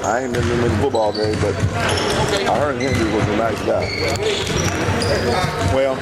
I ain't been in the football game, but I heard Henry was a nice guy. Well,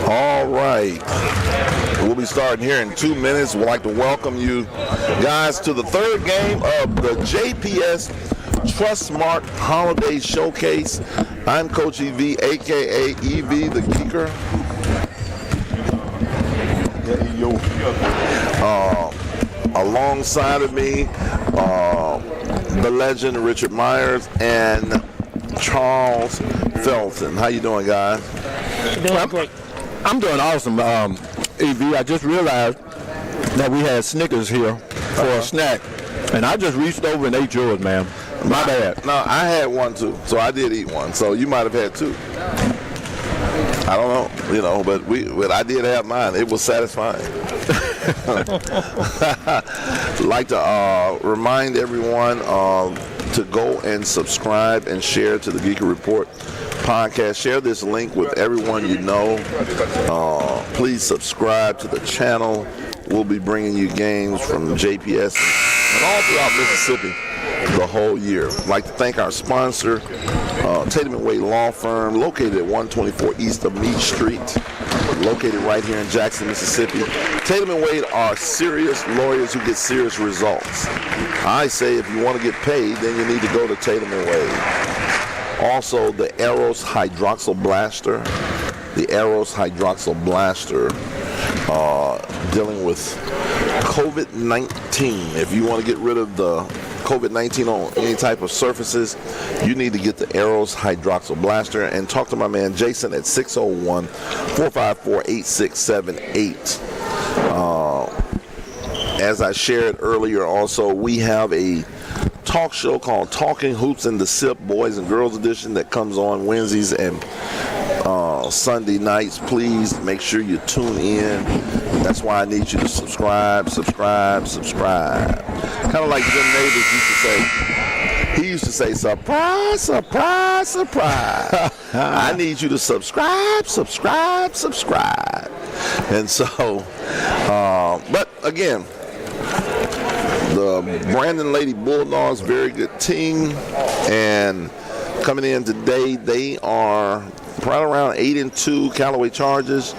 All right. We'll be starting here in 2 minutes. We'd like to welcome you guys to the third game of the JPS Trustmark Holiday Showcase. I'm Coach EV, a.k.a. EV the Geeker. Alongside of me, the legend Richard Myers and Charles Felton. How you doing, guys? Doing great. I'm doing awesome, EV. I just realized that we had Snickers here for a snack, and I just reached over and ate yours, man. My bad. No, I had one too, so I did eat one. So you might have had two. I don't know, but I did have mine. It was satisfying. I'd like to remind everyone to go and subscribe and share to the Geeker Report podcast. Share this link with everyone you know. Please subscribe to the channel. We'll be bringing you games from JPS and all throughout Mississippi the whole year. I'd like to thank our sponsor, Tatum & Wade Law Firm, located at 124 East of Meade Street, located right here in Jackson, Mississippi. Tatum & Wade are serious lawyers who get serious results. I say if you want to get paid, then you need to go to Tatum & Wade. Also, the Eros Hydroxyl Blaster. The Eros Hydroxyl Blaster, dealing with COVID-19. If you want to get rid of the COVID-19 on any type of surfaces, you need to get the Eros Hydroxyl Blaster. And talk to my man Jason at 601-454-8678. As I shared earlier also, we have a talk show called Talking Hoops and the Sip Boys and Girls Edition that comes on Wednesdays and Sunday nights. Please make sure you tune in. That's why I need you to subscribe. Kind of like Jim Neighbors used to say. He used to say, surprise, surprise, surprise. I need you to subscribe. And so, but again, the Brandon Lady Bulldogs, very good team. And coming in today, they are right around 8-2. Callaway Chargers,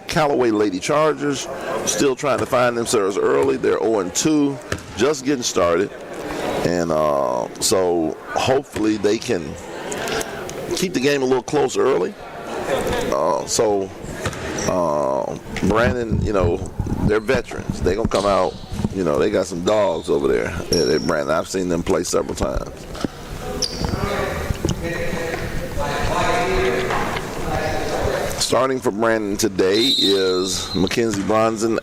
Callaway Lady Chargers, still trying to find themselves early. They're 0-2, just getting started. And so hopefully they can keep the game a little close early. Brandon, they're veterans. They're going to come out, they got some dogs over there at Brandon. I've seen them play several times. Starting for Brandon today is Mackenzie Bronson,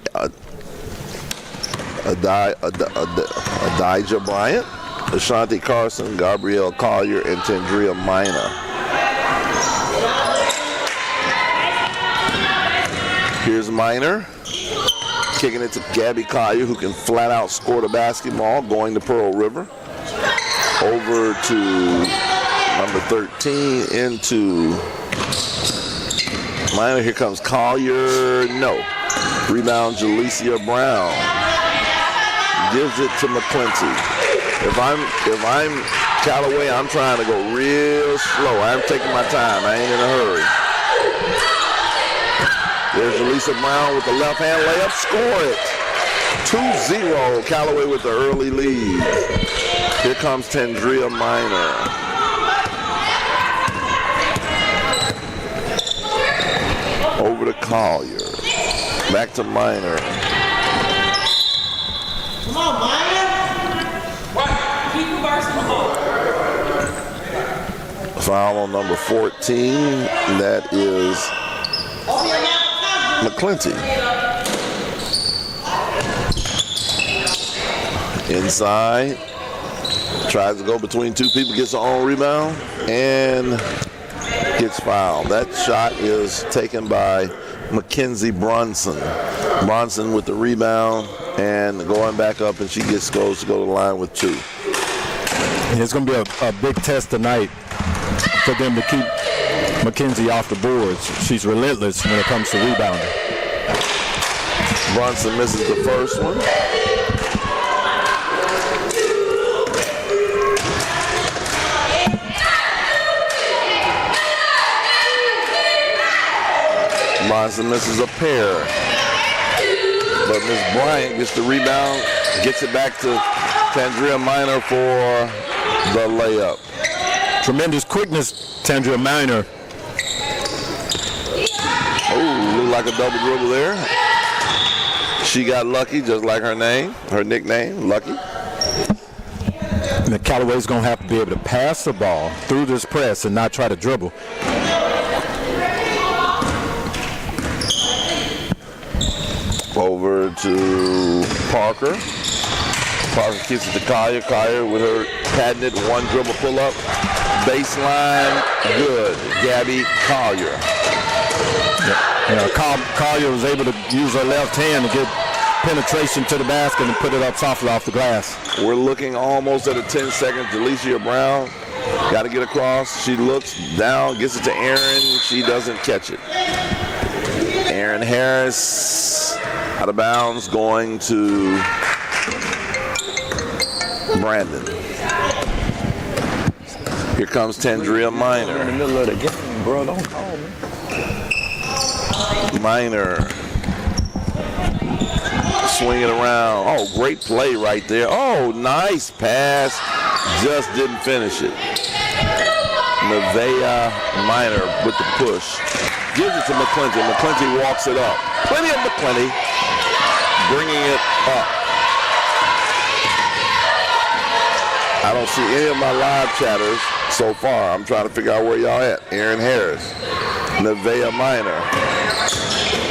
Adijah Bryant, Ashanti Carson, Gabrielle Collier, and Tendria Minor. Here's Minor, kicking it to Gabby Collier, who can flat out score the basketball, going to Pearl River. Over to number 13, into Minor. Here comes Collier. No. Rebound, Jalecia Brown. Gives it to McClinty. If I'm Callaway, I'm trying to go real slow. I'm taking my time. I ain't in a hurry. There's Jalecia Brown with the left hand layup. Score it. 2-0. Callaway with the early lead. Here comes Tendria Minor. Over to Collier. Back to Minor. Come on, Minor. What? Keep the bars in the hole. Foul on number 14. That is McClinty. Inside. Tries to go between two people, gets her own rebound, and gets fouled. That shot is taken by Mackenzie Bronson. Bronson with the rebound and going back up, and she goes to go to the line with 2. It's going to be a big test tonight for them to keep Mackenzie off the boards. She's relentless when it comes to rebounding. Bronson misses the first one. Bronson misses a pair. But Ms. Bryant gets the rebound, gets it back to Tendria Minor for the layup. Tremendous quickness, Tendria Minor. Oh, looked like a double dribble there. She got lucky, just like her nickname, Lucky. And Callaway's going to have to be able to pass the ball through this press and not try to dribble. Over to Parker. Parker kicks it to Collier. Collier with her patented one dribble pull-up. Baseline, good. Gabby Collier. Collier was able to use her left hand to get penetration to the basket and put it up softly off the glass. We're looking almost at a 10-second. Jalecia Brown got to get across. She looks down, gets it to Aaron. She doesn't catch it. Aaron Harris out of bounds, going to Brandon. Here comes Tendria Minor. In the middle of the game, bro, don't call me. Minor. Swing it around. Oh, great play right there. Oh, nice pass. Just didn't finish it. Nevaeh Minor with the push. Gives it to McClinty. McClinty walks it up. Plenty of McClinty bringing it up. I don't see any of my live chatters so far. I'm trying to figure out where y'all at. Aaron Harris. Nevaeh Minor.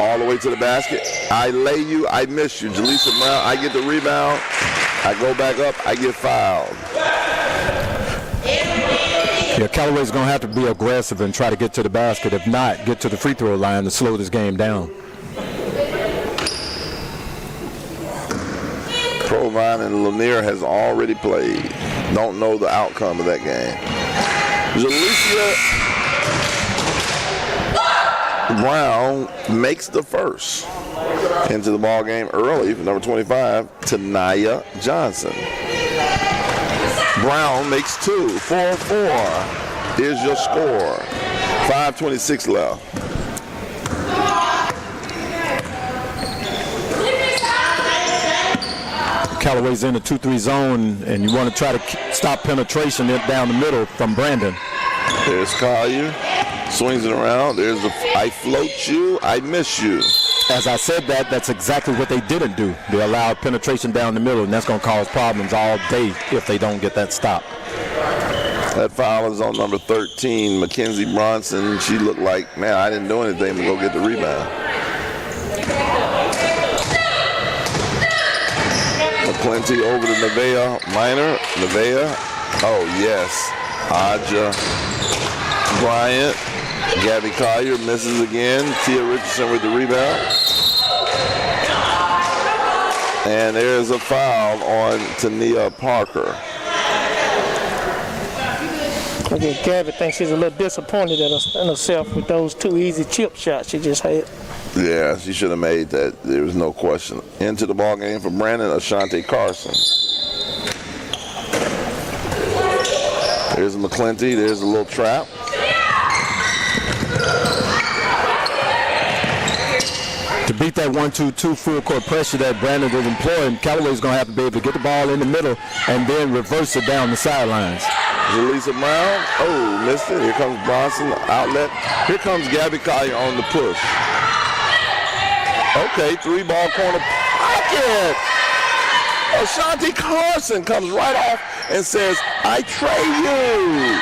All the way to the basket. I lay you. I miss you. Jalecia Brown. I get the rebound. I go back up. I get fouled. Yeah, Callaway's going to have to be aggressive and try to get to the basket. If not, get to the free throw line to slow this game down. Provine and Lanier has already played. Don't know the outcome of that game. Jalecia Brown makes the first into the ball game early for number 25, Tanaya Johnson. Brown makes 2, 4-4. Here's your score. 5:26 left. Callaway's in the 2-3 zone, and you want to try to stop penetration down the middle from Brandon. There's Collier. Swings it around. There's the I float you, I miss you. As I said that's exactly what they didn't do. They allowed penetration down the middle, and that's going to cause problems all day if they don't get that stop. That foul is on number 13, Mackenzie Bronson. She looked like, man, I didn't do anything but go get the rebound. McClinty over to Nevaeh Minor. Nevaeh, oh yes. Aja Bryant. Gabby Collier misses again. Tia Richardson with the rebound. And there's a foul on Tania Parker. Okay, Gabby thinks she's a little disappointed in herself with those 2 easy chip shots she just had. Yeah, she should have made that. There was no question. Into the ball game for Brandon, Ashante Carson. There's McClinty. There's a little trap. To beat that 1-2-2 full court pressure that Brandon is employing, Callaway's going to have to be able to get the ball in the middle and then reverse it down the sidelines. Jalisa Brown. Oh, missed it. Here comes Bronson, outlet. Here comes Gabby Collier on the push. Okay, 3-ball corner pocket. Ashante Carson comes right off and says, I trade you.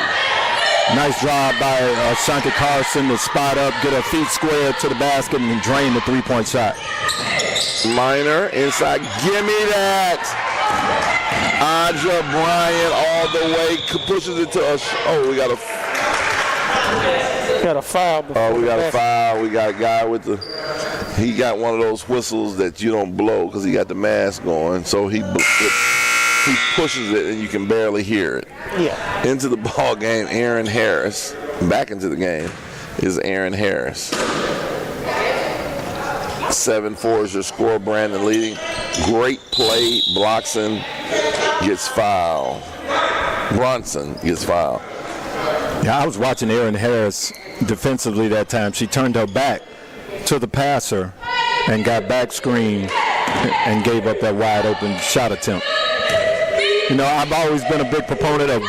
Nice job by Ashante Carson to spot up, get her feet squared to the basket, and drain the 3-point shot. Minor inside. Give me that. Aja Bryant all the way pushes it to us. Oh, we got a foul. We got a foul. We got a guy with the. He got one of those whistles that you don't blow because he got the mask on. So he pushes it and you can barely hear it. Yeah. Into the ball game, Aaron Harris. Back into the game is Aaron Harris. 7-4 is your score. Brandon leading. Great play. Bloxon gets fouled. Bronson gets fouled. Yeah, I was watching Aaron Harris defensively that time. She turned her back to the passer and got back screen and gave up that wide open shot attempt. You know, I've always been a big proponent of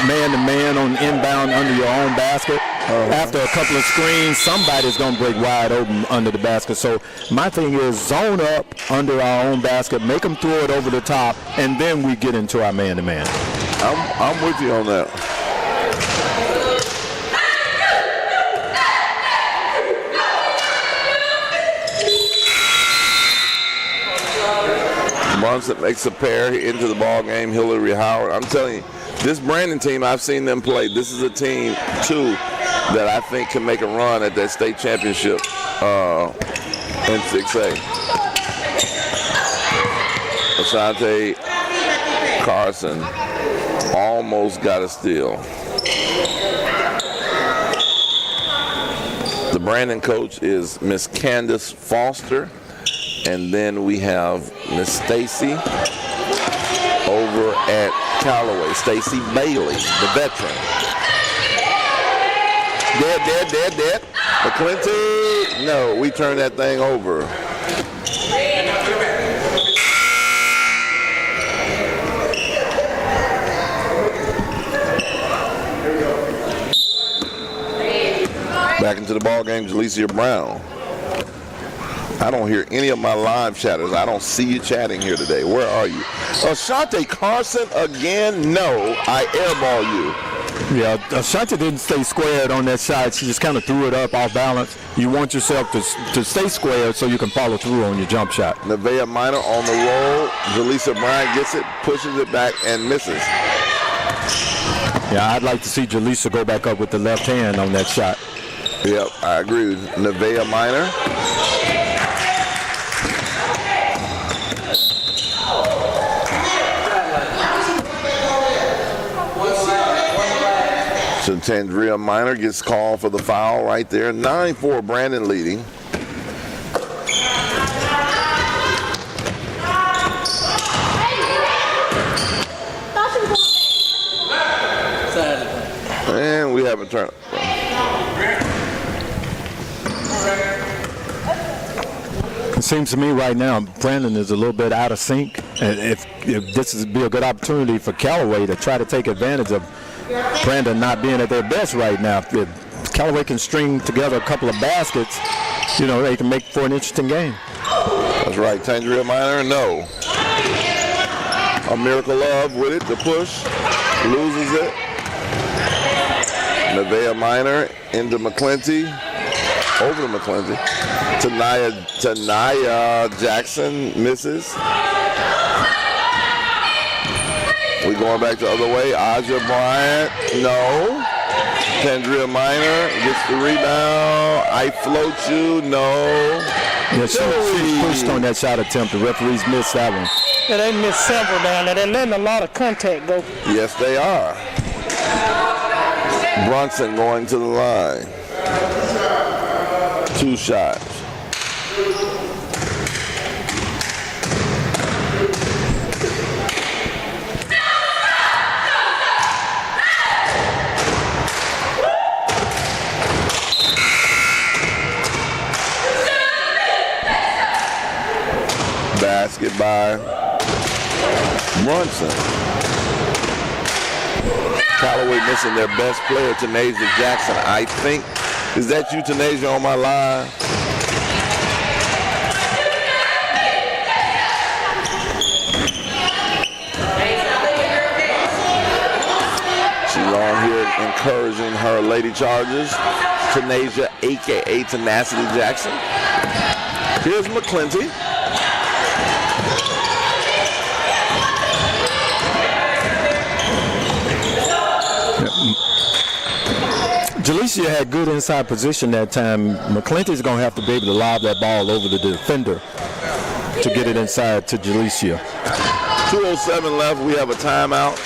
man-to-man on inbound under your own basket. After a couple of screens, somebody's going to break wide open under the basket. So my thing is zone up under our own basket, make them throw it over the top, and then we get into our man-to-man. I'm with you on that. Bronson makes a pair into the ball game. Hillary Howard. I'm telling you, this Brandon team, I've seen them play. This is a team, too, that I think can make a run at that state championship in 6A. Ashante Carson almost got a steal. The Brandon coach is Miss Candace Foster. And then we have Miss Stacy over at Callaway. Stacy Bailey, the veteran. Dead. McClinty. No, we turned that thing over. Back into the ball game, Jalecia Brown. I don't hear any of my live chatters. I don't see you chatting here today. Where are you? Ashante Carson again? No, I airball you. Yeah, Ashante didn't stay squared on that shot. She just kind of threw it up off balance. You want yourself to stay squared so you can follow through on your jump shot. Nevaeh Minor on the roll. Jalecia Brown gets it, pushes it back, and misses. Yeah, I'd like to see Jalecia go back up with the left hand on that shot. Yep, I agree with Nevaeh Minor. So Tandria Minor gets called for the foul right there. 9-4 Brandon leading. And we have haven't turned. It seems to me right now, Brandon is a little bit out of sync. And if this would be a good opportunity for Callaway to try to take advantage of Brandon not being at their best right now. If Callaway can string together a couple of baskets, they can make for an interesting game. That's right. Tandria Minor, no. A Miracle Love with it, the push, loses it. Nevaeh Minor into McClinty, over to McClinty. Tanaya Jackson misses. We going back the other way. Aja Bryant, no. Tandria Minor gets the rebound. I float you, no. Yeah, she pushed on that shot attempt. The referees missed that one. Yeah, they missed several down there. They're letting a lot of contact go. Yes, they are. Brunson going to the line. 2 shots. Basket by Brunson. Callaway missing their best player, Tanasia Jackson. I think, is that you, Tanasia, on my line? She's on here encouraging her Lady Chargers. Tanasia, a.k.a. Tenacity Jackson. Here's McClinty. Jalecia had good inside position that time. McClinty's going to have to be able to lob that ball over the defender to get it inside to Jalecia. 2:07 left. We have a timeout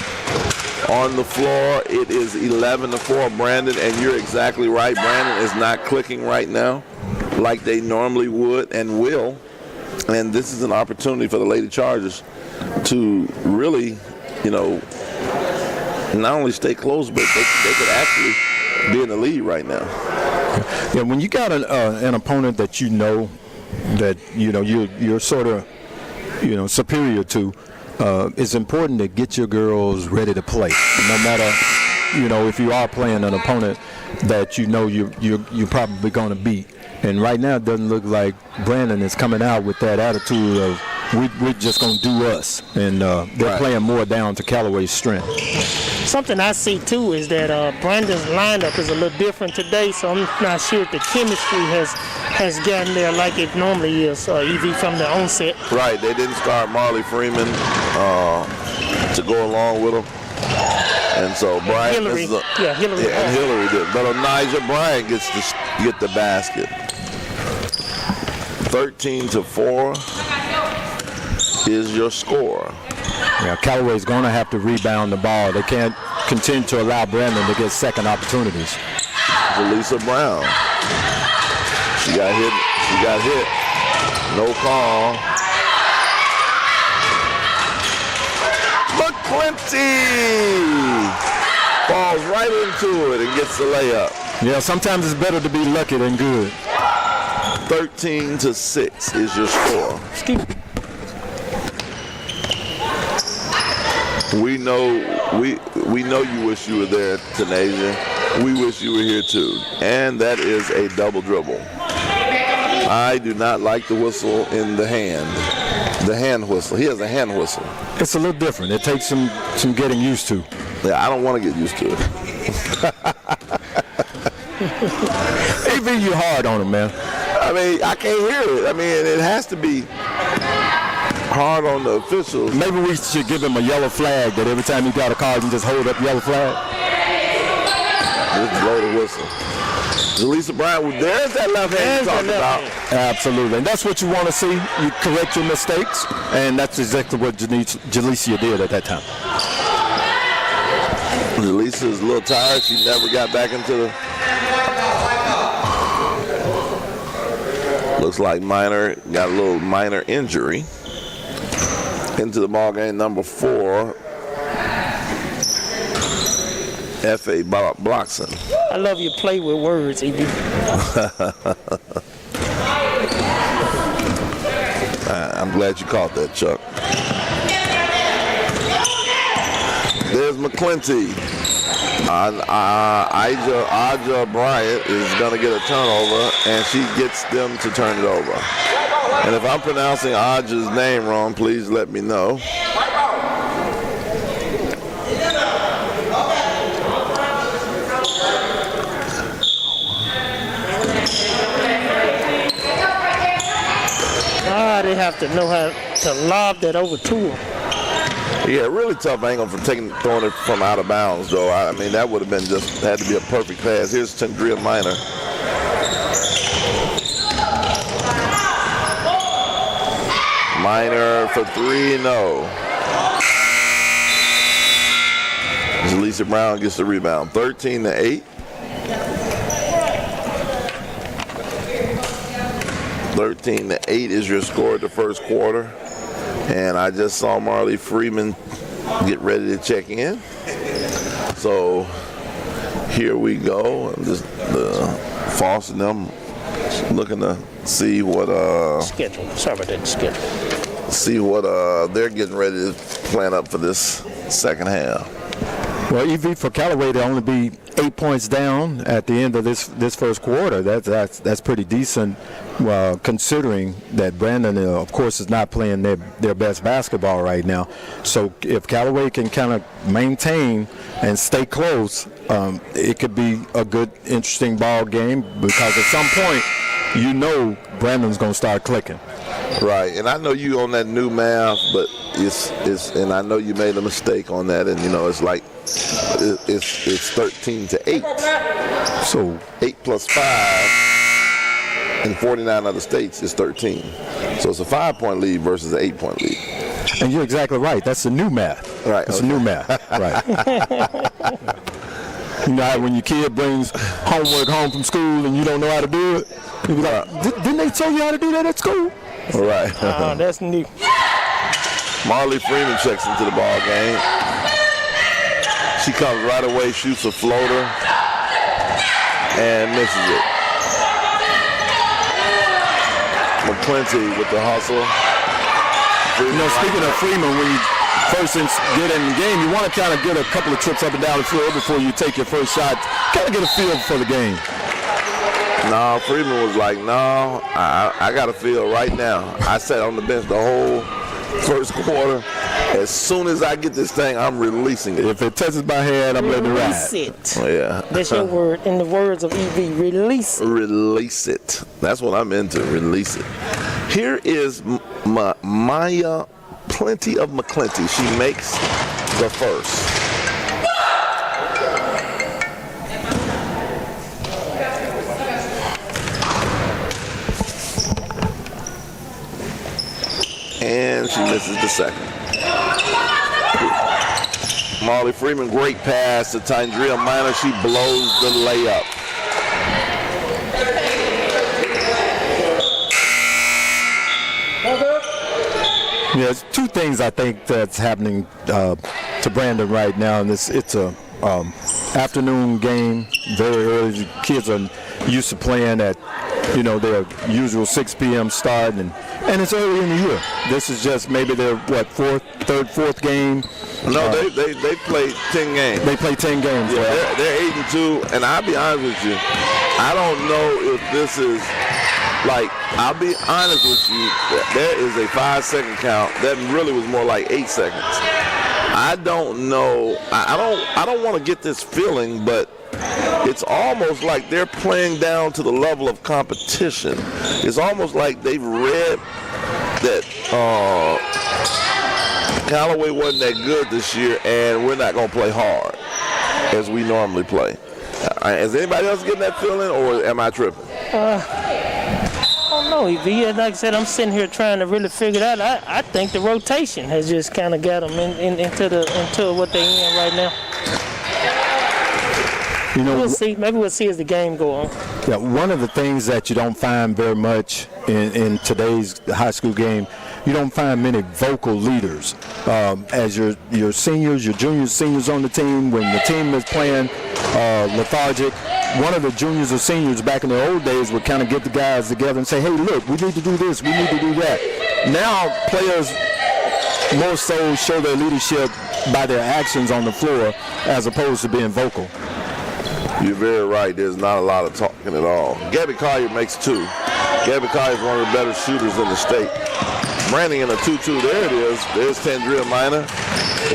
on the floor. It is 11-4, Brandon, and you're exactly right. Brandon is not clicking right now like they normally would and will. And this is an opportunity for the Lady Chargers to really, not only stay close, but they could actually be in the lead right now. Yeah, when you got an opponent that that you're sort of superior to, it's important to get your girls ready to play. No matter if you are playing an opponent that you're probably going to beat. And right now it doesn't look like Brandon is coming out with that attitude of we're just going to do us, and they're playing more down to Callaway's strength. Something I see too is that Brandon's lineup is a little different today, so I'm not sure if the chemistry has gotten there like it normally is, EV from the onset. Right, they didn't start Marley Freeman to go along with him, and so Bryant Hillary, Hillary, and Hillary did, but Onijah Bryant gets to get the basket. 13-4 is your score. Yeah, Callaway's going to have to rebound the ball. They can't continue to allow Brandon to get second opportunities. Jaleesa Brown. She got hit. No call. McClinty falls right into it and gets the layup. Yeah, sometimes it's better to be lucky than good. 13-6 is your score. We know you wish you were there, Tanasia. We wish you were here too. And that is a double dribble. I do not like the whistle in the hand. The hand whistle. He has a hand whistle. It's a little different. It takes some getting used to. Yeah, I don't want to get used to it. AV, you hard on him, man. I mean, I can't hear it. I mean, it has to be hard on the officials. Maybe we should give him a yellow flag that every time he got a call, he can just hold up yellow flag. Just blow the whistle. Jaleesa Bryant, there's that left hand you talked about. Absolutely, and that's what you want to see. You correct your mistakes, and that's exactly what Jalecia did at that time. Jaleecia's a little tired. She never got back into the... Looks like Minor got a little minor injury. Into the ball game, number 4. F.A. Blockson. I love your play with words, E.B. I'm glad you caught that, Chuck. There's McClinty. Aja Bryant is going to get a turnover, and she gets them to turn it over. And if I'm pronouncing Aja's name wrong, please let me know. They have to know how to lob that over to him. Yeah, really tough angle from throwing it from out of bounds, though. I mean, that would have been had to be a perfect pass. Here's Tandria Minor. Minor for 3, no. As Lisa Brown gets the rebound. 13-8. 13-8 is your score at the first quarter. And I just saw Marley Freeman get ready to check in. So here we go. I'm just Foss and them looking to see what schedule. Sorry about that schedule. See what they're getting ready to plan up for this second half. Well, EV for Callaway to only be 8 points down at the end of this first quarter. That's pretty decent, considering that Brandon, of course, is not playing their best basketball right now. So if Callaway can kind of maintain and stay close, it could be a good, interesting ball game, because at some point, Brandon's going to start clicking. Right, and I know you on that new math, but it's and I know you made a mistake on that, and it's like it's 13-8. So 8 plus 5 in 49 other states is 13. So it's a 5-point lead versus an 8-point lead. And you're exactly right. That's the new math. Right. That's the new math. Right. You know how when your kid brings homework home from school and you don't know how to do it? You be like, didn't they tell you how to do that at school? All right. Oh, that's new. Marley Freeman checks into the ball game. She comes right away, shoots a floater, and misses it. McClinty with the hustle. Speaking of Freeman, when you first get in the game, you want to kind of get a couple of trips up and down the floor before you take your first shot. Kind of get a feel for the game. No, Freeman was like, no, I got a feel right now. I sat on the bench the whole first quarter. As soon as I get this thing, I'm releasing it. If it touches my head, I'm letting it ride. Release it. Oh, yeah. That's your word. In the words of EV, release it. Release it. That's what I'm into, release it. Here is Maya Plenty of McClinty. She makes the first. And she misses the second. Marley Freeman, great pass to Tandria Minor. She blows the layup. Yeah, there's two things I think that's happening to Brandon right now, and it's a afternoon game, very early. The kids are used to playing at their usual 6 p.m. start, and it's early in the year. This is just maybe their fourth game. No, they played 10 games. They play 10 games. Yeah, they're 8-2, and I'll be honest with you, I don't know if this is I'll be honest with you, there is a 5-second count that really was more like 8 seconds. I don't know. I don't want to get this feeling, but it's almost like they're playing down to the level of competition. It's almost like they've read that Callaway wasn't that good this year, and we're not going to play hard as we normally play. Is anybody else getting that feeling, or am I tripping? I don't know, EV. Like I said, I'm sitting here trying to really figure it out. I think the rotation has just kind of got them into what they're in right now. We'll see. Maybe we'll see as the game go on. Yeah, one of the things that you don't find very much in today's high school game you don't find many vocal leaders. As your seniors, your juniors, seniors on the team, when the team is playing lethargic, one of the juniors or seniors back in the old days would kind of get the guys together and say, hey, look, we need to do this, we need to do that. Now players more so show their leadership by their actions on the floor as opposed to being vocal. You're very right. There's not a lot of talking at all. Gabby Collier makes 2. Gabby Collier is one of the better shooters in the state. Branding in a 2-2. There it is. There's Tandria Minor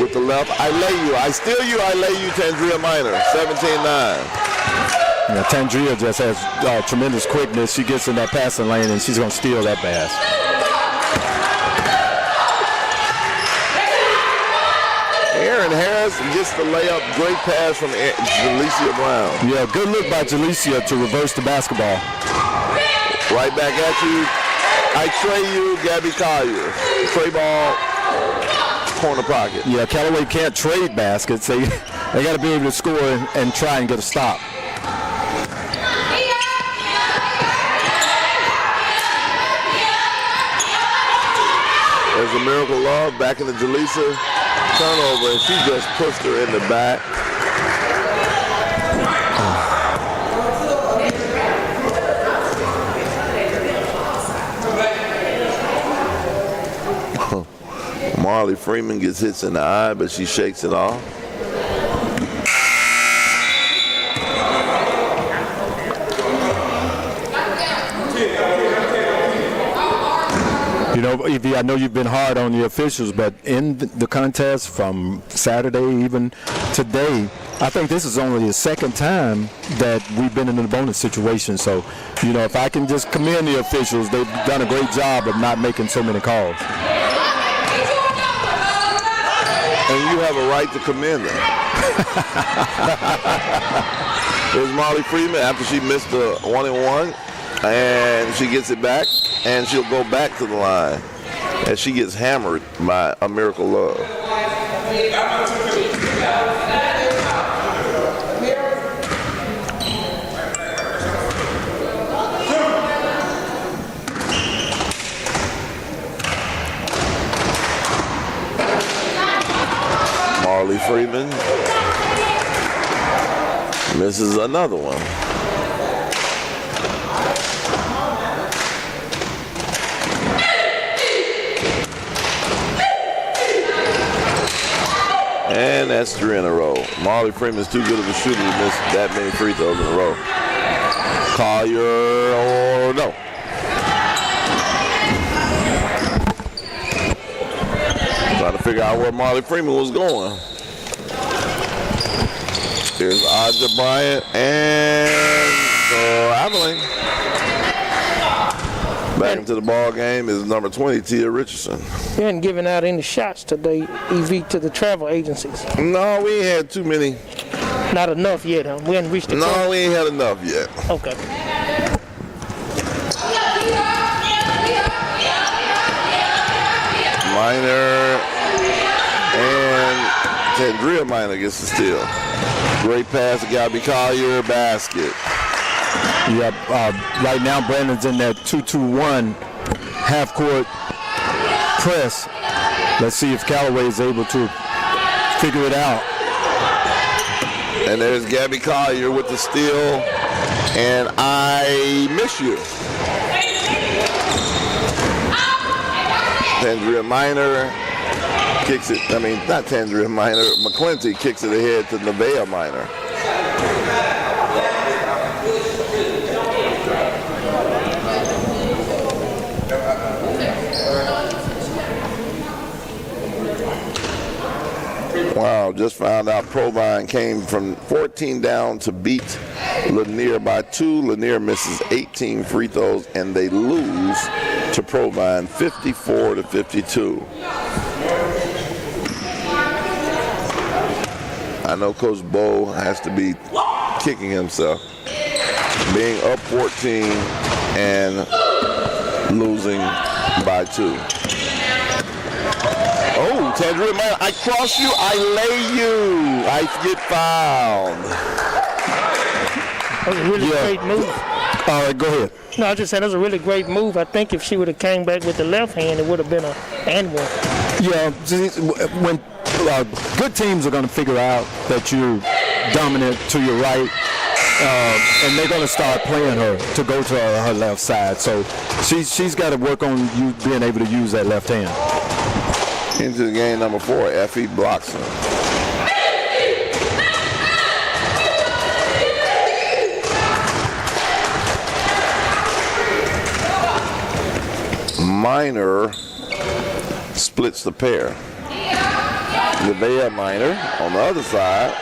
with the left. I lay you. I steal you. I lay you, Tandria Minor. 17-9. Yeah, Tandria just has tremendous quickness. She gets in that passing lane and she's going to steal that pass. Aaron Harris gets the layup. Great pass from Jalecia Brown. Yeah, good look by Jalecia to reverse the basketball. Right back at you. I tray you, Gabby Collier. Tray ball, corner pocket. Yeah, Callaway can't trade baskets. They got to be able to score and try and get a stop. There's a Miracle Love back in the Jalecia turnover, and she just pushed her in the back. Marley Freeman gets hits in the eye, but she shakes it off. You know, Evie, I know you've been hard on the officials, but in the contest from Saturday even today, I think this is only the second time that we've been in a bonus situation. So, you know, if I can just commend the officials, they've done a great job of not making so many calls. And you have a right to commend them. There's Marley Freeman after she missed the 1-and-1, and she gets it back, and she'll go back to the line as she gets hammered by a Miracle Love. Marley Freeman misses another one. And that's 3 in a row. Marley Freeman's too good of a shooter to miss that many free throws in a row. Collier or no. Trying to figure out where Marley Freeman was going. Here's Aja Bryant and Abilene. Back into the ball game is number 20, Tia Richardson. You hadn't given out any shots today, EV, to the travel agencies. No, we ain't had too many. Not enough yet, huh? We hadn't reached the No, we ain't had enough yet. Okay. Minor and Tandria Minor gets the steal. Great pass to Gabby Collier, basket. Yep. Right now, Brandon's in that 2-2-1 half-court press. Let's see if Callaway is able to figure it out. And there's Gabby Collier with the steal. And I miss you. Tandria Minor kicks it. I mean, not Tandria Minor. McClinty kicks it ahead to Nevaeh Minor. Wow, just found out Provine came from 14 down to beat Lanier by 2. Lanier misses 18 free throws, and they lose to Provine 54-52. I know Coach Bo has to be kicking himself. Being up 14 and losing by 2. Oh, Tandria Minor, I cross you, I lay you. I get fouled. That was a really great move. All right, go ahead. No, I just said it was a really great move. I think if she would have came back with the left hand, it would have been an and one. Yeah, when good teams are going to figure out that you're dominant to your right, and they're going to start playing her to go to her left side. So she's got to work on you being able to use that left hand. Into the game number 4, Effie Blockson. Minor splits the pair. Nevaeh Minor on the other side.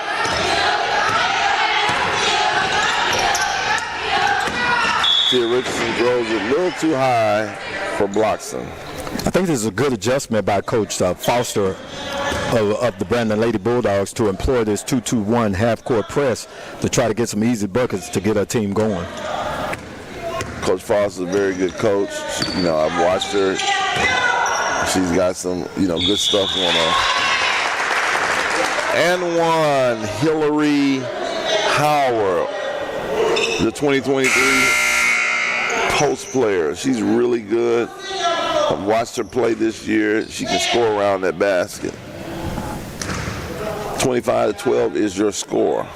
Tia Richardson throws it a little too high for Blockson. I think this is a good adjustment by Coach Foster of the Brandon Lady Bulldogs to employ this 2-2-1 half-court press to try to get some easy buckets to get her team going. Coach Foster's a very good coach. You know, I've watched her. She's got some, good stuff going on. And one, Hillary Howard, the 2023 post player. She's really good. I've watched her play this year. She can score around that basket. 25-12 is your score.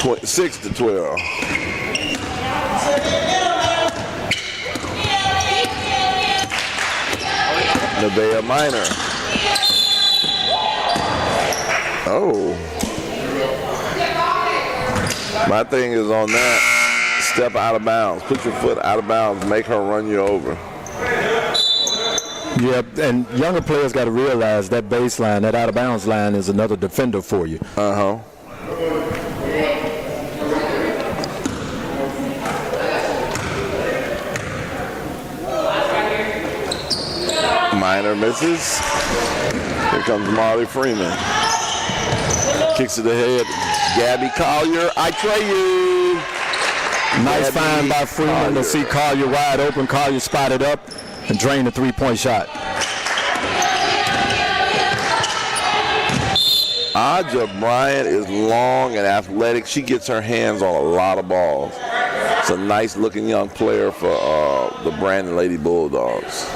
6-12. Nevaeh Minor. Oh. My thing is on that. Step out of bounds. Put your foot out of bounds. Make her run you over. Yeah, and younger players got to realize that baseline, that out of bounds line is another defender for you. Uh-huh. Minor misses. Here comes Marley Freeman. Kicks to the head. Gabby Collier, I tray you. Nice Gabby find by Freeman Collier. to see Collier wide open. Collier spotted up and drained a three-point shot. Aja Bryant is long and athletic. She gets her hands on a lot of balls. It's a nice-looking young player for the Brandon Lady Bulldogs.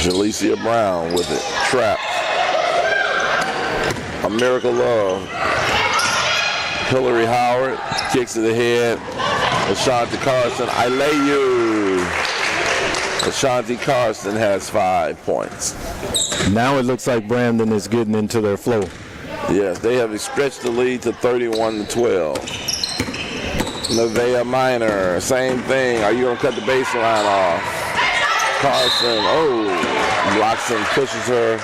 Jalecia Brown with it. Trapped. A miracle love. Hillary Howard kicks to the head. Ashanti Carson, I lay you. Ashanti Carson has 5 points. Now it looks like Brandon is getting into their flow. Yes, they have stretched the lead to 31-12. Nevaeh Minor, same thing. Are you going to cut the baseline off? Carson, Blockson pushes her.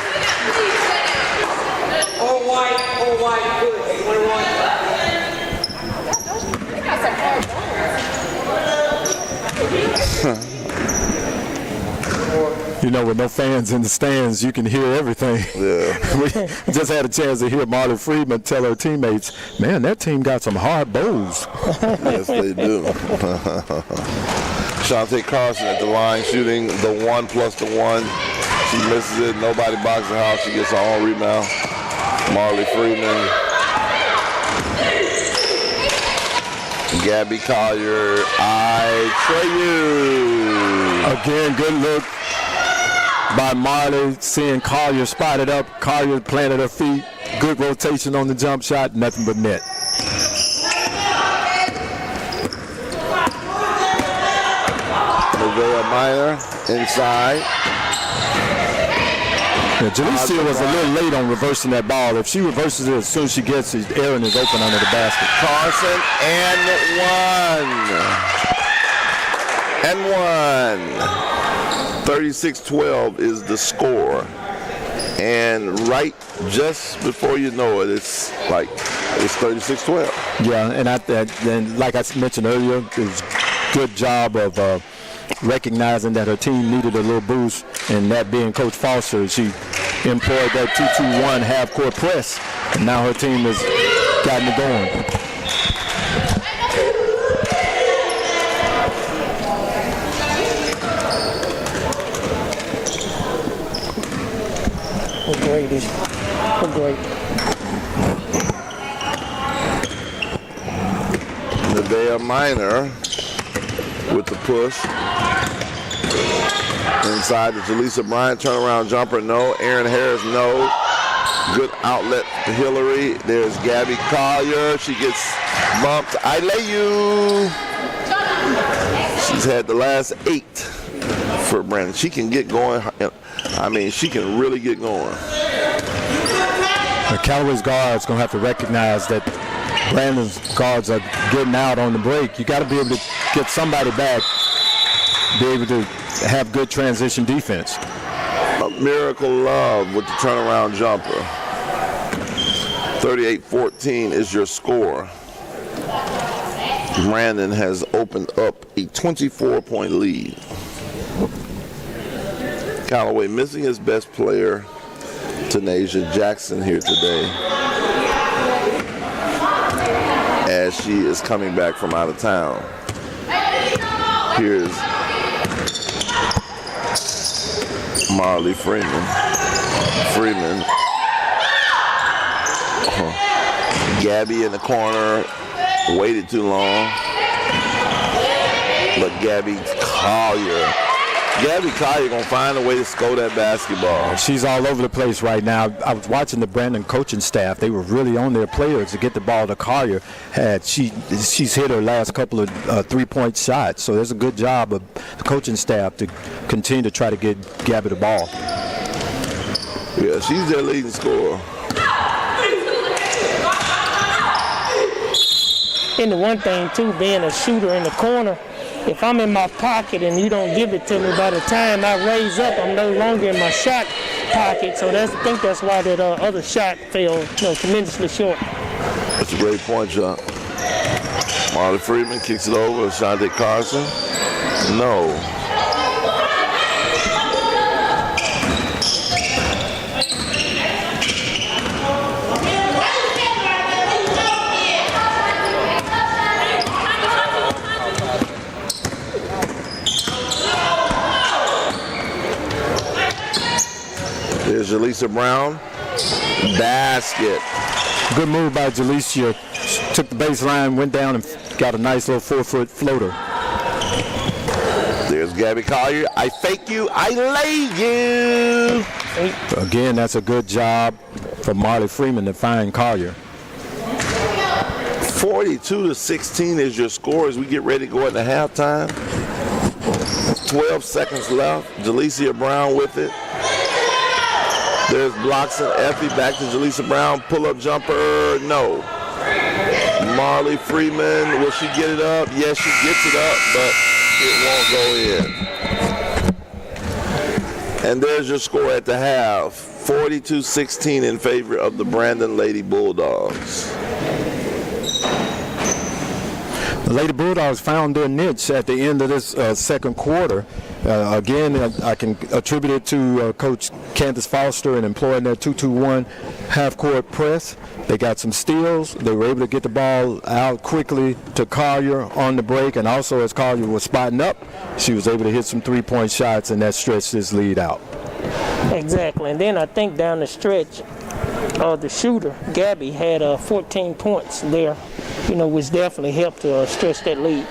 All white, good. 21. With no fans in the stands, you can hear everything. Yeah. We just had a chance to hear Marley Freeman tell her teammates, man, that team got some hard bows. Yes, they do. Shante Carson at the line shooting the 1+1. She misses it. Nobody boxes her out. She gets her own rebound. Marley Freeman. Gabby Collier, I tray you. Again, good look by Marley, seeing Collier spotted up. Collier planted her feet. Good rotation on the jump shot, nothing but net. Nevaeh Minor inside. Yeah, Jalecia was a little late on reversing that ball. If she reverses it as soon as she gets it, Aaron is open under the basket. Carson and one. 36-12 is the score. And right just before you know it, it's 36-12. Yeah, and like I mentioned earlier, it was a good job of recognizing that her team needed a little boost, and that being Coach Foster, she employed that 2-2-1 half-court press, and now her team has gotten it going. great. Look great. Nevaeh Minor with the push. Inside to Jaleesa Bryant, turnaround jumper, no. Aaron Harris, no. Good outlet to Hillary. There's Gabby Collier. She gets bumped. I lay you. She's had the last 8 for Brandon. She can get going. I mean, she can really get going. The Callaway's guards going to have to recognize that Brandon's guards are getting out on the break. You got to be able to get somebody back, be able to have good transition defense. Miracle Love with the turnaround jumper. 38-14 is your score. Brandon has opened up a 24-point lead. Callaway missing his best player, Tanasia Jackson, here today, as she is coming back from out of town. Here's Marley Freeman. Gabby in the corner, waited too long. But Gabby Collier gonna find a way to score that basketball. She's all over the place right now. I was watching the Brandon coaching staff. They were really on their players to get the ball to Collier. She's hit her last couple of 3-point shots. So there's a good job of the coaching staff to continue to try to get Gabby the ball. Yeah, she's their leading scorer. And the one thing, too, being a shooter in the corner, if I'm in my pocket and you don't give it to me, by the time I raise up, I'm no longer in my shot pocket. So I think that's why that other shot fell tremendously short. That's a great point, John. Marley Freeman kicks it over. Shante Carson. No. There's Jaleesa Brown. Basket. Good move by Jaleesa. Took the baseline, went down, and got a nice little 4-foot floater. There's Gabby Collier. I fake you. I lay you. Again, that's a good job for Marley Freeman to find Collier. 42-16 is your score as we get ready to go into halftime. 12 seconds left. Jaleesa Brown with it. There's blocks and Effie back to Jaleesa Brown. Pull-up jumper, no. Marley Freeman, will she get it up? Yes, she gets it up, but it won't go in. And there's your score at the half. 42-16 in favor of the Brandon Lady Bulldogs. The Lady Bulldogs found their niche at the end of this second quarter. Again, I can attribute it to Coach Candace Foster and employing their 2-2-1 half-court press. They got some steals. They were able to get the ball out quickly to Collier on the break, and also as Collier was spotting up, she was able to hit some 3-point shots, and that stretched this lead out. Exactly, and then I think down the stretch, the shooter, Gabby, had 14 points there, which definitely helped to stretch that lead.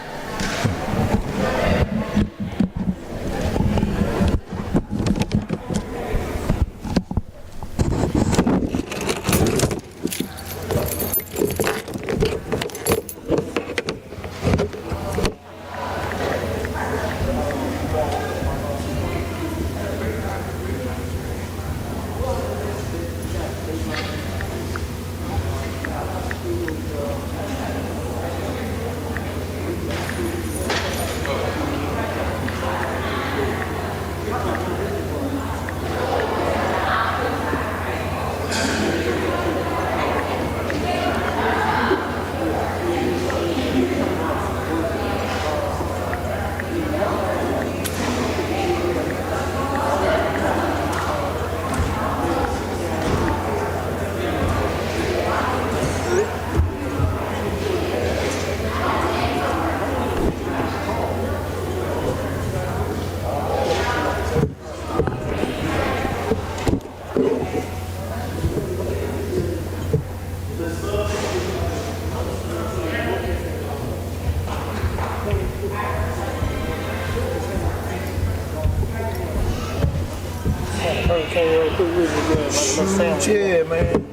put with it, like a little sandwich. Yeah, man.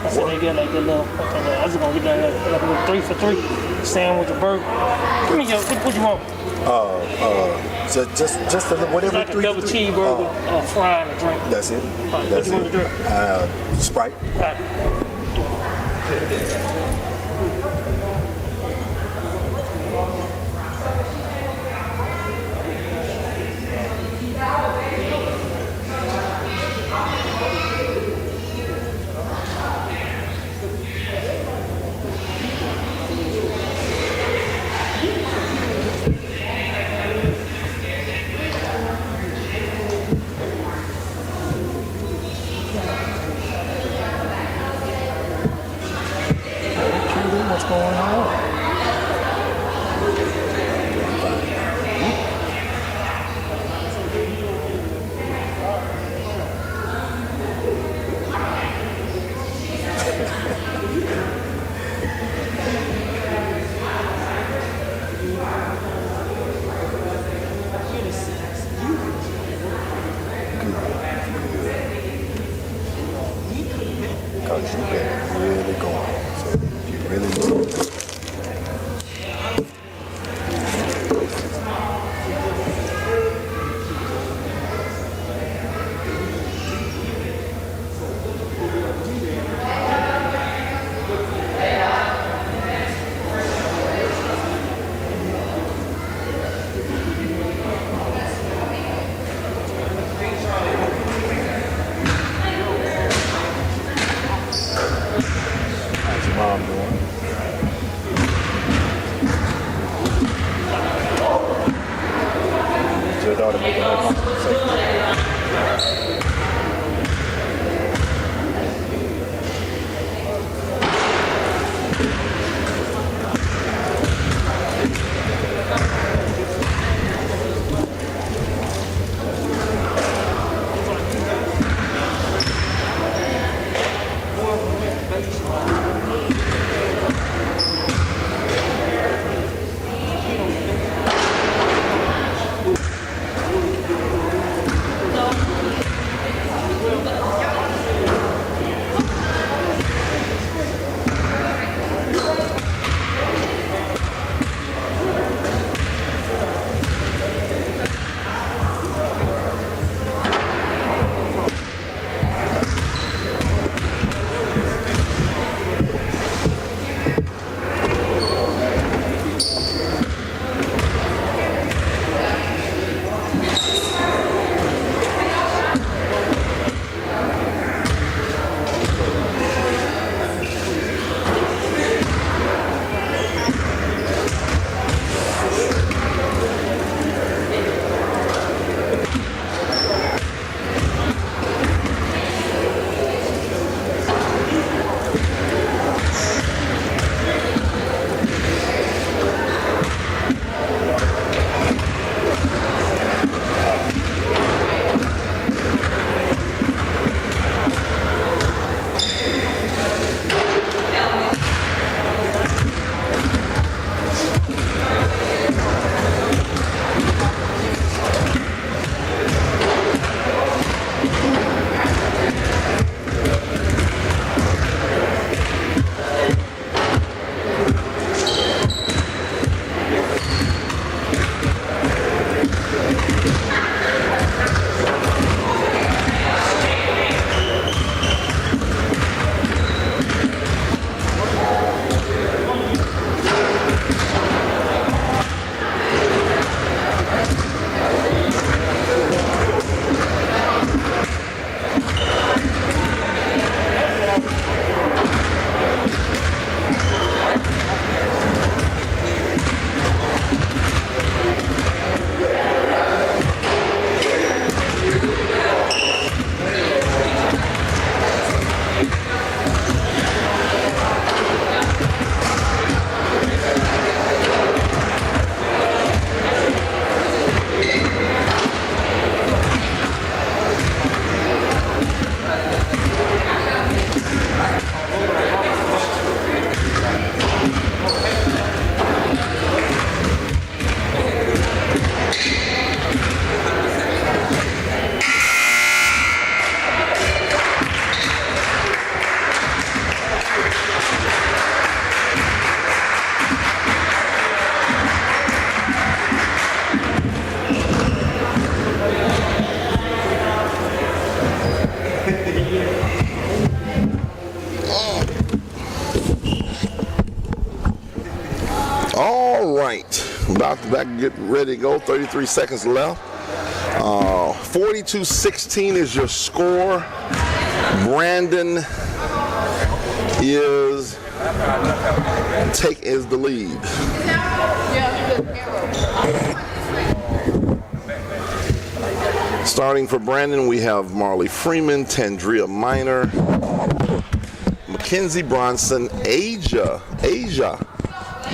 I said they get like a little. I was gonna get that like a little 3 for 3 sandwich, a burger. Give me your what you want? Just a little, whatever. Like a double cheeseburger, a fry, and a drink. That's it. What That's you want to drink? Sprite. Right. What's going on? Because you've been really going. So you really need to. How's your mom doing? Is your daughter making her conversation? All right. About to get ready to go. 33 seconds left. 42-16 is your score. Brandon is the lead. Starting for Brandon, we have Marley Freeman, Tandria Minor, Mackenzie Bronson, Asia,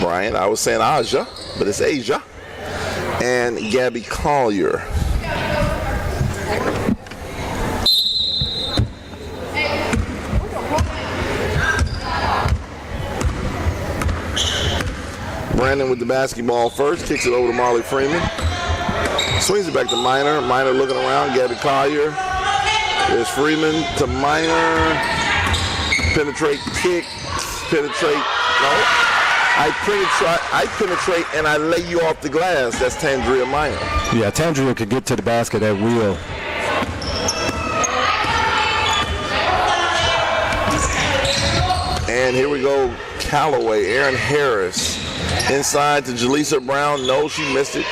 Brian, I was saying Aja, but it's Asia, and Gabby Collier. Brandon with the basketball first, kicks it over to Marley Freeman. Swings it back to Minor. Minor looking around. Gabby Collier. There's Freeman to Minor. Penetrate, kick. Penetrate. No. I penetrate and I lay you off the glass. That's Tandria Minor. Yeah, Tandria could get to the basket at will. And here we go. Callaway, Aaron Harris. Inside to Jaleesa Brown. No, she missed it.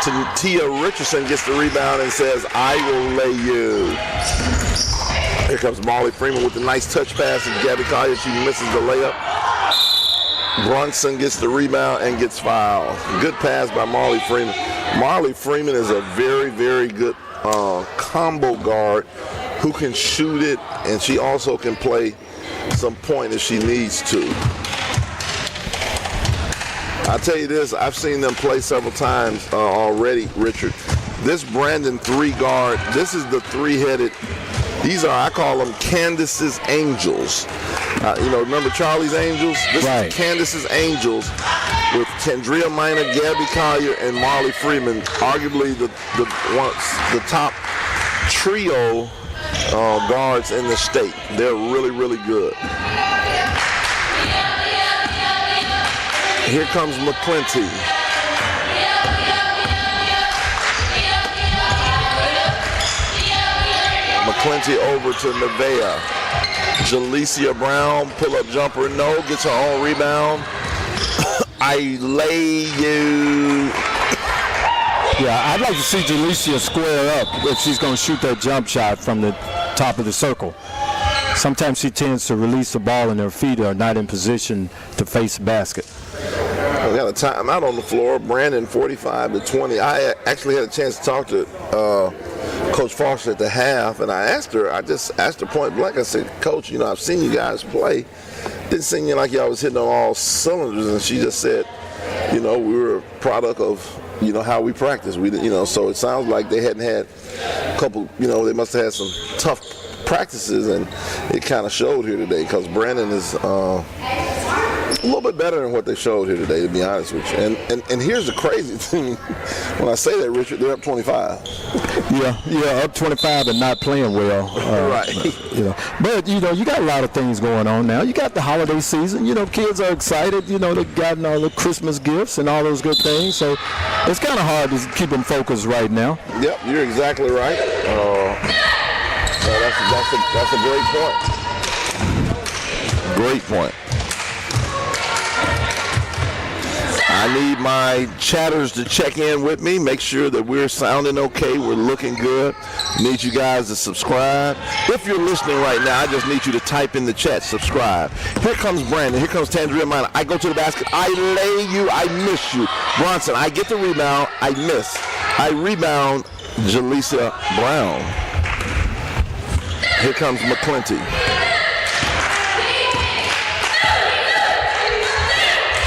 To Tia Richardson, gets the rebound and says, I will lay you. Here comes Marley Freeman with a nice touch pass to Gabby Collier. She misses the layup. Brunson gets the rebound and gets fouled. Good pass by Marley Freeman. Marley Freeman is a very, very good combo guard who can shoot it, and she also can play some point if she needs to. I'll tell you this, I've seen them play several times already, Richard. This Brandon 3 guard, this is the three-headed, these are, I call them Candace's Angels. Remember Charlie's Angels? This is Candace's Angels with Tandria Minor, Gabby Collier, and Marley Freeman, arguably the top trio guards in the state. They're really, really good. Here comes McClinty. McClinty over to Nevaeh. Jaleesa Brown, pull-up jumper, no, gets her own rebound. I lay you. Yeah, I'd like to see Jaleesa square up if she's going to shoot that jump shot from the top of the circle. Sometimes she tends to release the ball and her feet are not in position to face the basket. We got a timeout on the floor. Brandon 45-20. I actually had a chance to talk to Coach Foster at the half, and I just asked her point blank. I said, Coach, I've seen you guys play. Didn't seem like y'all was hitting on all cylinders. And she just said, we were a product of, how we practice. So it sounds like they hadn't had a couple, they must have had some tough practices, and it kind of showed here today because Brandon is a little bit better than what they showed here today, to be honest with you. And here's the crazy thing. When I say that, Richard, they're up 25. Yeah, up 25 and not playing well. Right. But, you got a lot of things going on now. You got the holiday season. Kids are excited. They've gotten all the Christmas gifts and all those good things. So it's kind of hard to keep them focused right now. Yep, you're exactly right. That's a great point. Great point. I need my chatters to check in with me, make sure that we're sounding okay, we're looking good. Need you guys to subscribe. If you're listening right now, I just need you to type in the chat, subscribe. Here comes Brandon, here comes Tandria Minor. I go to the basket, I lay you, I miss you. Bronson, I get the rebound, I miss. I rebound Jaleesa Brown. Here comes McClinty.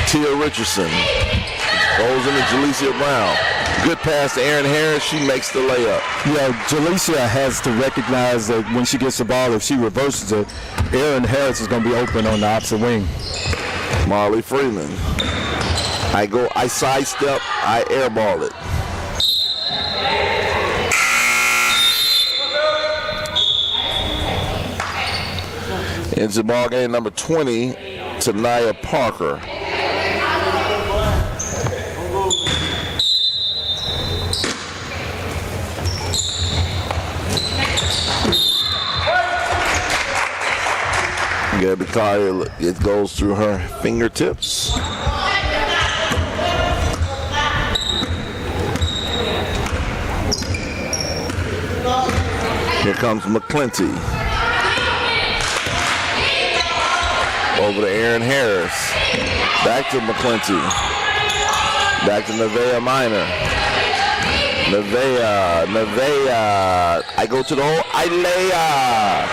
Tia Richardson goes into Jaleesa Brown. Good pass to Aaron Harris. She makes the layup. Yeah, Jaleesa has to recognize that when she gets the ball, if she reverses it, Aaron Harris is going to be open on the opposite wing. Marley Freeman. I sidestep, I airball it. Into ball game number 20 to Nia Parker. Gabby Collier, it goes through her fingertips. comes McClinty. Over to Aaron Harris. Back to McClinty. Back to Nevaeh Minor. Nevaeh. I go to the hole. Ilea.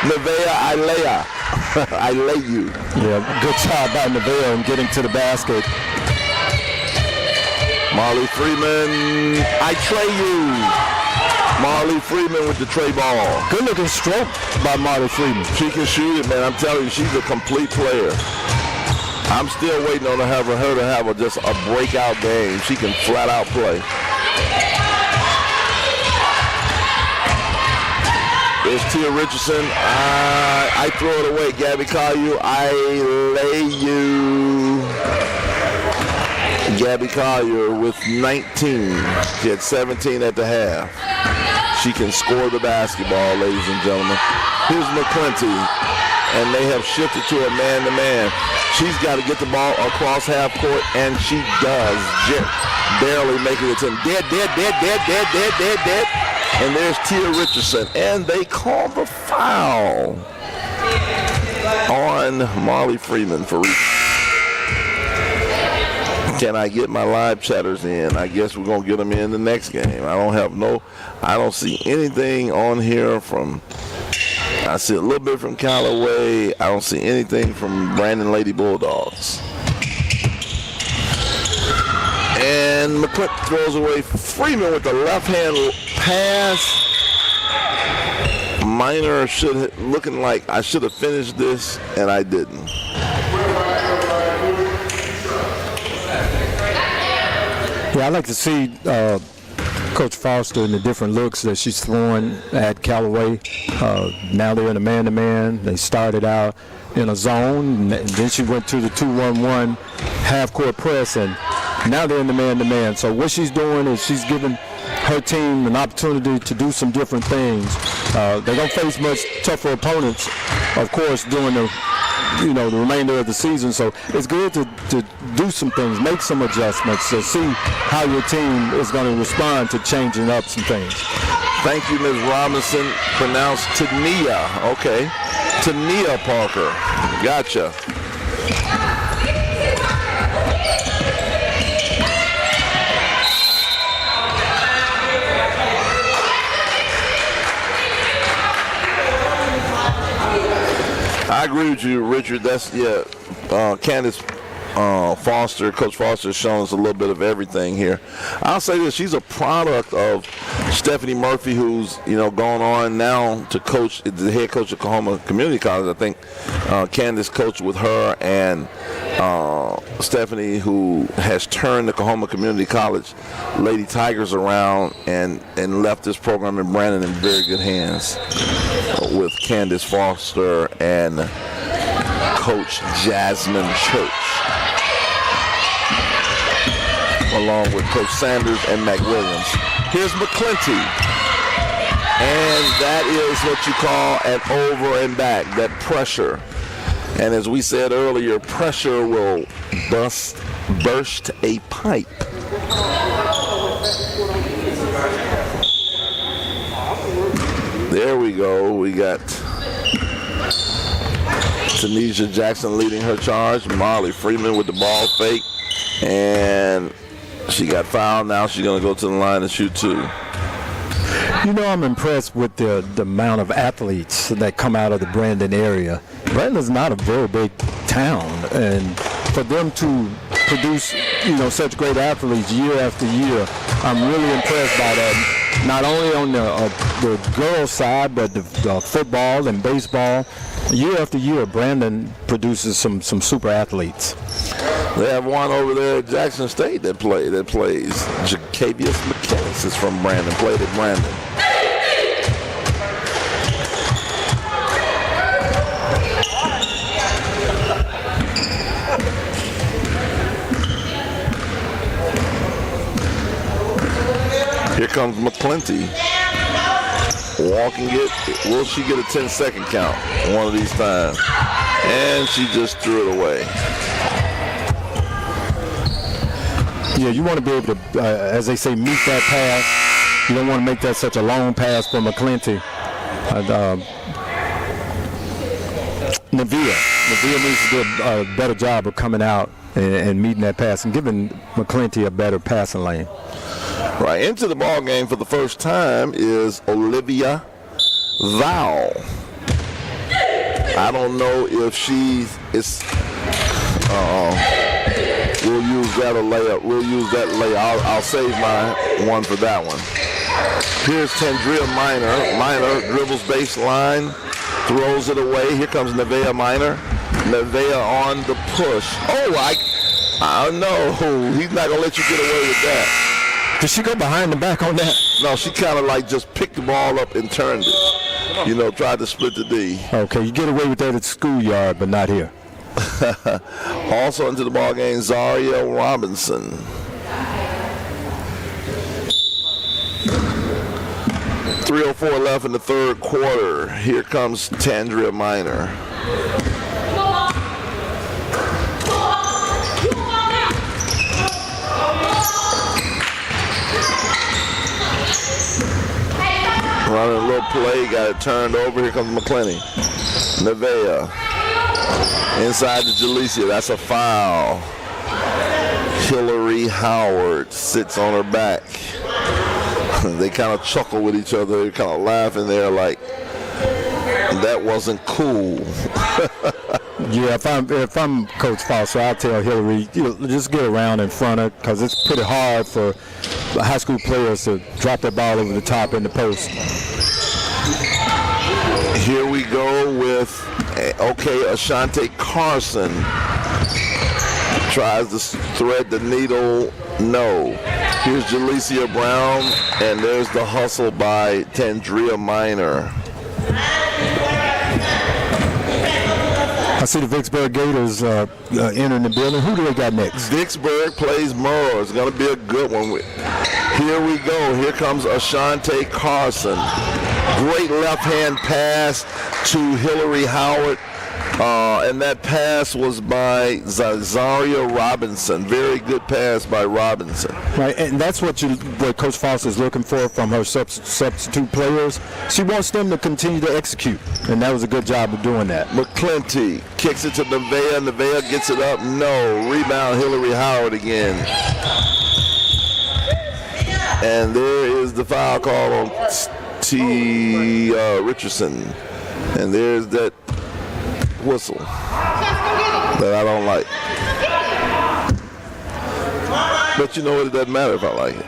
Nevaeh Ilea. I lay you. Yeah, good job by Nevaeh in getting to the basket. Marley Freeman. I tray you. Marley Freeman with the tray ball. Good looking stroke by Marley Freeman. She can shoot it, man. I'm telling you, she's a complete player. I'm still waiting on her to have just a breakout game. She can flat out play. There's Tia Richardson. I throw it away. Gabby Collier. I lay you. Gabby Collier with 19. She had 17 at the half. She can score the basketball, ladies and gentlemen. Here's McClinty, and they have shifted to a man-to-man. She's got to get the ball across half court, and she does. Barely making it to him. Dead. And there's Tia Richardson, and they call the foul on Marley Freeman for reaching. Can I get my live chatters in? I guess we're going to get them in the next game. I don't see anything on here I see a little bit from Callaway. I don't see anything from Brandon Lady Bulldogs. And McClinton throws away Freeman with the left hand pass. Minor looking like I should have finished this, and I didn't. Yeah, I like to see Coach Foster and the different looks that she's throwing at Callaway. Now they're in a man-to-man. They started out in a zone, and then she went to the 2-1-1 half-court press, and now they're in the man-to-man. So what she's doing is she's giving her team an opportunity to do some different things. They don't face much tougher opponents, of course, during the remainder of the season. So it's good to do some things, make some adjustments, to see how your team is going to respond to changing up some things. Thank you, Ms. Robinson. Pronounced Tania. Okay. Tania Parker. Gotcha. I agree with you, Richard. Candace Foster, Coach Foster has shown us a little bit of everything here. I'll say this, she's a product of Stephanie Murphy, who's, gone on now to coach, the head coach of Oklahoma Community College. I think Candace coached with her and Stephanie, who has turned the Oklahoma Community College Lady Tigers around and left this program in Brandon in very good hands with Candace Foster and Coach Jasmine Church, along with Coach Sanders and Mac Williams. Here's McClinty, and that is what you call an over and back, that pressure. And as we said earlier, pressure will burst a pipe. There we go. We got Tanisha Jackson leading her charge. Marley Freeman with the ball fake. And she got fouled. Now she's going to go to the line and shoot two. I'm impressed with the amount of athletes that come out of the Brandon area. Brandon's not a very big town, and for them to produce, such great athletes year after year, I'm really impressed by that. Not only on the girls' side, but the football and baseball. Year after year, Brandon produces some super athletes. They have one over there at Jackson State that plays. Jacavius McKinnis is from Brandon, played at Brandon. Here comes McClinty. Walking it. Will she get a 10-second count one of these times? And she just threw it away. Yeah, you want to be able to, as they say, meet that pass. You don't want to make that such a long pass for McClinty. Nevaeh needs to do a better job of coming out and meeting that pass and giving McClinty a better passing lane. Right, into the ball game for the first time is Olivia Val. I don't know if she is. We'll use that a layup. We'll use that layup. I'll save my one for that one. Here's Tandria Minor. Minor dribbles baseline, throws it away. Here comes Nevaeh Minor. Nevaeh on the push. Oh, I know. He's not gonna let you get away with that. Did she go behind the back on that? No, she kind of like just picked the ball up and turned it. You know, tried to split the D. Okay, you get away with that at schoolyard, but not here. Also into the ball game, Zaria Robinson. .304 left in the third quarter. Here comes Tandria Minor. Running a little play, got it turned over. Here comes McClinty. Nevaeh. Inside to Jalecia, that's a foul. Hillary Howard sits on her back. They kind of chuckle with each other. They're kind of laughing there like, that wasn't cool. Yeah, if I'm Coach Foster, I'll tell Hillary, just get around in front of, because it's pretty hard for high school players to drop that ball over the top in the post. Here we go with, Ashante Carson tries to thread the needle. No. Here's Jalecia Brown, and there's the hustle by Tandria Minor. I see the Vicksburg Gators entering the building. Who do they got next? Vicksburg plays Murrow. It's going to be a good one. Here we go. Here comes Ashante Carson. Great left-hand pass to Hillary Howard. And that pass was by Zaria Robinson. Very good pass by Robinson. Right, and that's what Coach Foster is looking for from her substitute players. She wants them to continue to execute, and that was a good job of doing that. McClinty kicks it to Nevaeh. Nevaeh gets it up. No. Rebound Hillary Howard again. And there is the foul call on Richardson. And there's that whistle that I don't like. But you know what? It doesn't matter if I like it.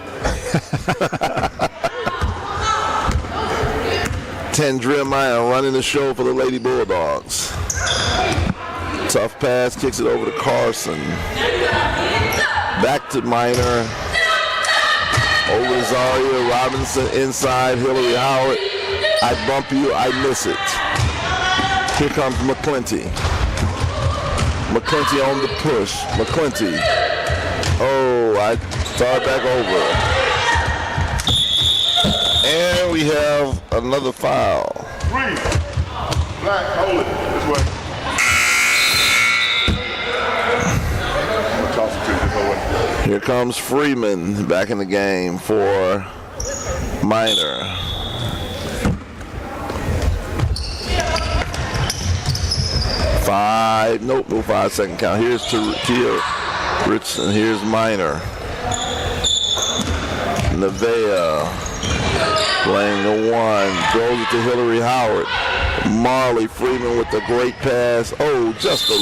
Tandria Minor running the show for the Lady Bulldogs. Tough pass, kicks it over to Carson. Back to Minor. Over to Zaria Robinson, inside Hillary Howard. I bump you, I miss it. Here comes McClinty. McClinty on the push. McClinty. Oh, I start back over. And we have another foul. Green. Black, hold it. This way. Here comes Freeman back in the game for Minor. No 5 second count. Here's Tia Richardson. Here's Minor. Nevaeh playing the one. Throws it to Hillary Howard. Marley Freeman with the great pass. Oh, just a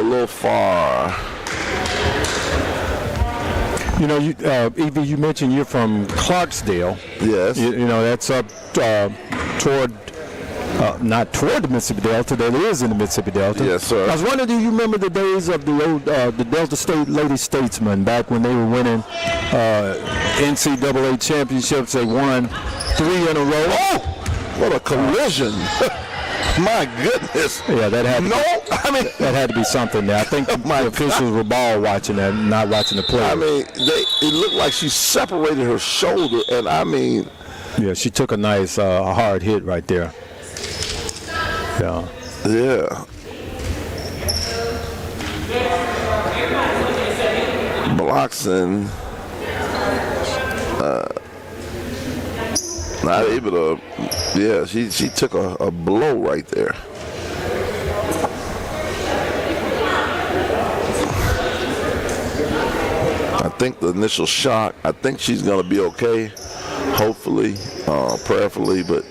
little far. You know, Evie, you mentioned you're from Clarksdale. Yes. You know, that's up toward, not toward the Mississippi Delta, that is in the Mississippi Delta. Yes, sir. I was wondering, do you remember the days of the old, the Delta State Lady Statesmen back when they were winning NCAA championships? They won 3 in a row. Oh, what a collision. My goodness. Yeah, that had to be something there. I think the officials were ball watching that, not watching the play. I mean, it looked like she separated her shoulder, and I mean. Yeah, she took a nice hard hit right there. Yeah. Yeah. Bloxon. Not able to. Yeah, she took a blow right there. I think the initial shock, I think she's going to be okay, hopefully, prayerfully, but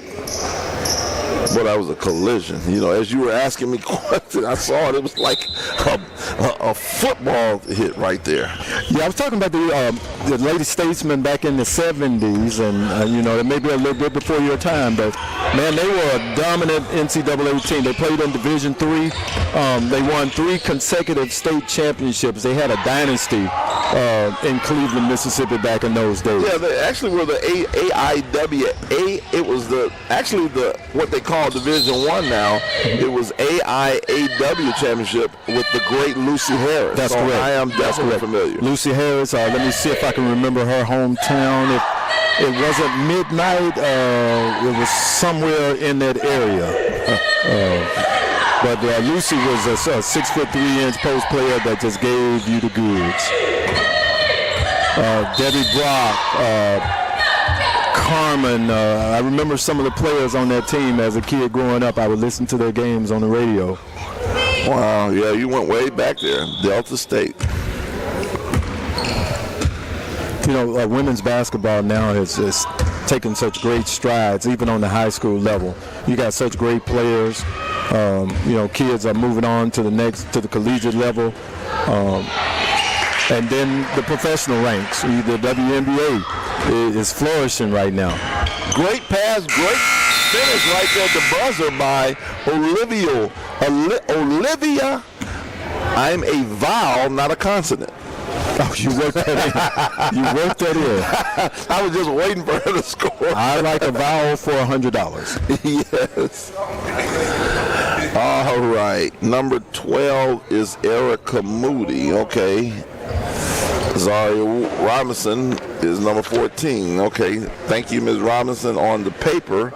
that was a collision. You know, as you were asking me questions, I saw it. It was like a football hit right there. Yeah, I was talking about the lady statesman back in the 70s, and, you know, maybe a little bit before your time, but, man, they were a dominant NCAA team. They played in Division III. They won 3 consecutive state championships. They had a dynasty in Cleveland, Mississippi back in those days. Yeah, they actually were the AIWA. It was what they call Division I now. It was AIAW championship with the great Lucy Harris. That's correct. I am definitely familiar. Lucy Harris, let me see if I can remember her hometown. It wasn't Midnight. It was somewhere in that area. But Lucy was a 6'3" post player that just gave you the goods. Debbie Brock, Carmen. I remember some of the players on that team as a kid growing up. I would listen to their games on the radio. Wow, yeah, you went way back there, Delta State. You know, women's basketball now is taking such great strides, even on the high school level. You got such great players. You know, kids are moving on to the collegiate level. And then the professional ranks, the WNBA is flourishing right now. Great pass, great finish right there at the buzzer by Olivia. I'm a vowel, not a consonant. Oh, you worked that in. You worked that in. I was just waiting for her to score. I like a vowel for $100. Yes. All right. Number 12 is Erica Moody. Okay. Zaria Robinson is number 14. Okay. Thank you, Ms. Robinson. On the paper,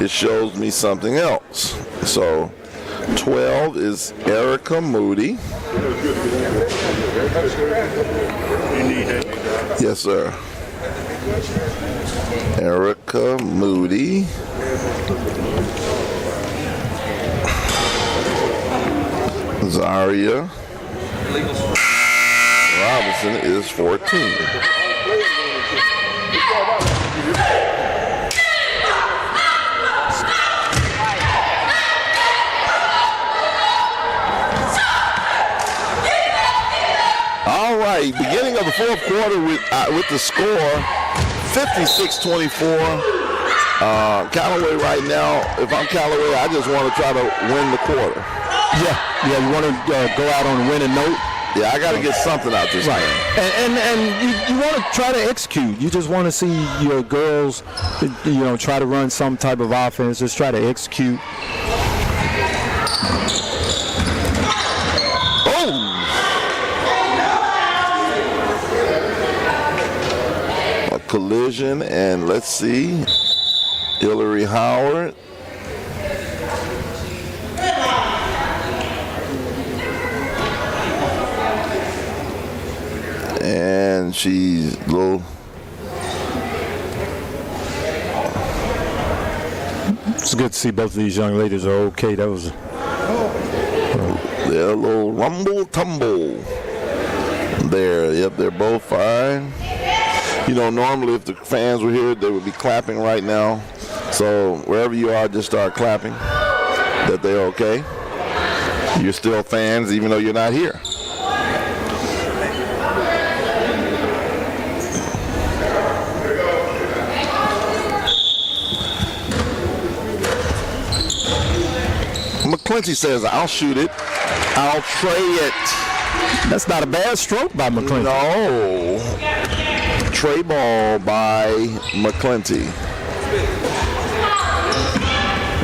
it shows me something else. So 12 is Erica Moody. Yes, sir. Erica Moody. Zaria Robinson is 14. All right, beginning of the fourth quarter with the score 56-24. Callaway right now, if I'm Callaway, I just want to try to win the quarter. Yeah, you want to go out on a winning note. Yeah, I got to get something out this game. And you want to try to execute. You just want to see your girls, you know, try to run some type of offense. Just try to execute. A collision, and let's see, Hillary Howard. And she's a little. It's good to see both of these young ladies are okay. That was. They're a little rumble tumble there. Yep, they're both fine. You know, normally if the fans were here, they would be clapping right now. So wherever you are, just start clapping that they're okay. You're still fans even though you're not here. McClinty says, I'll shoot it. I'll tray it. That's not a bad stroke by McClinty. No. Tray ball by McClinty.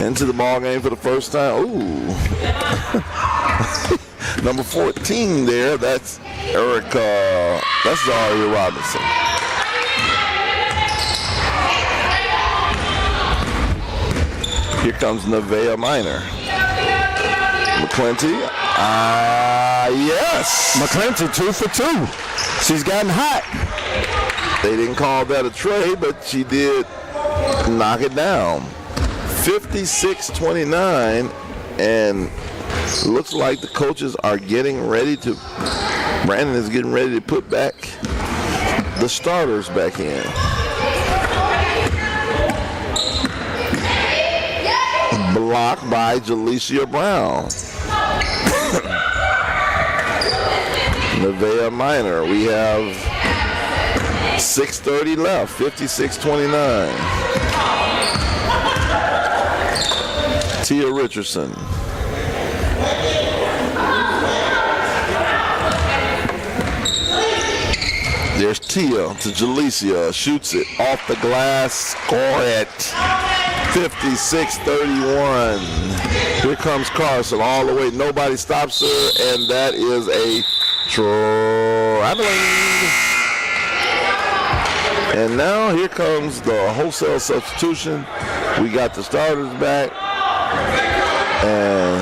Into the ball game for the first time. Ooh. Number 14 there. That's Erica. That's Zaria Robinson. Here comes Nevaeh Minor. McClinty. Yes. McClinty 2 for 2. She's gotten hot. They didn't call that a tray, but she did knock it down. 56-29, and looks like the coaches are getting ready to, Brandon is getting ready to put back the starters back in. Blocked by Jalecia Brown. Nevaeh Minor. We have 6:30 left, 56-29. Tia Richardson. There's Tia to Jalecia, shoots it off the glass, score it. 56-31. Here comes Carson all the way. Nobody stops her, and that is a traveling. And now here comes the wholesale substitution. We got the starters back. And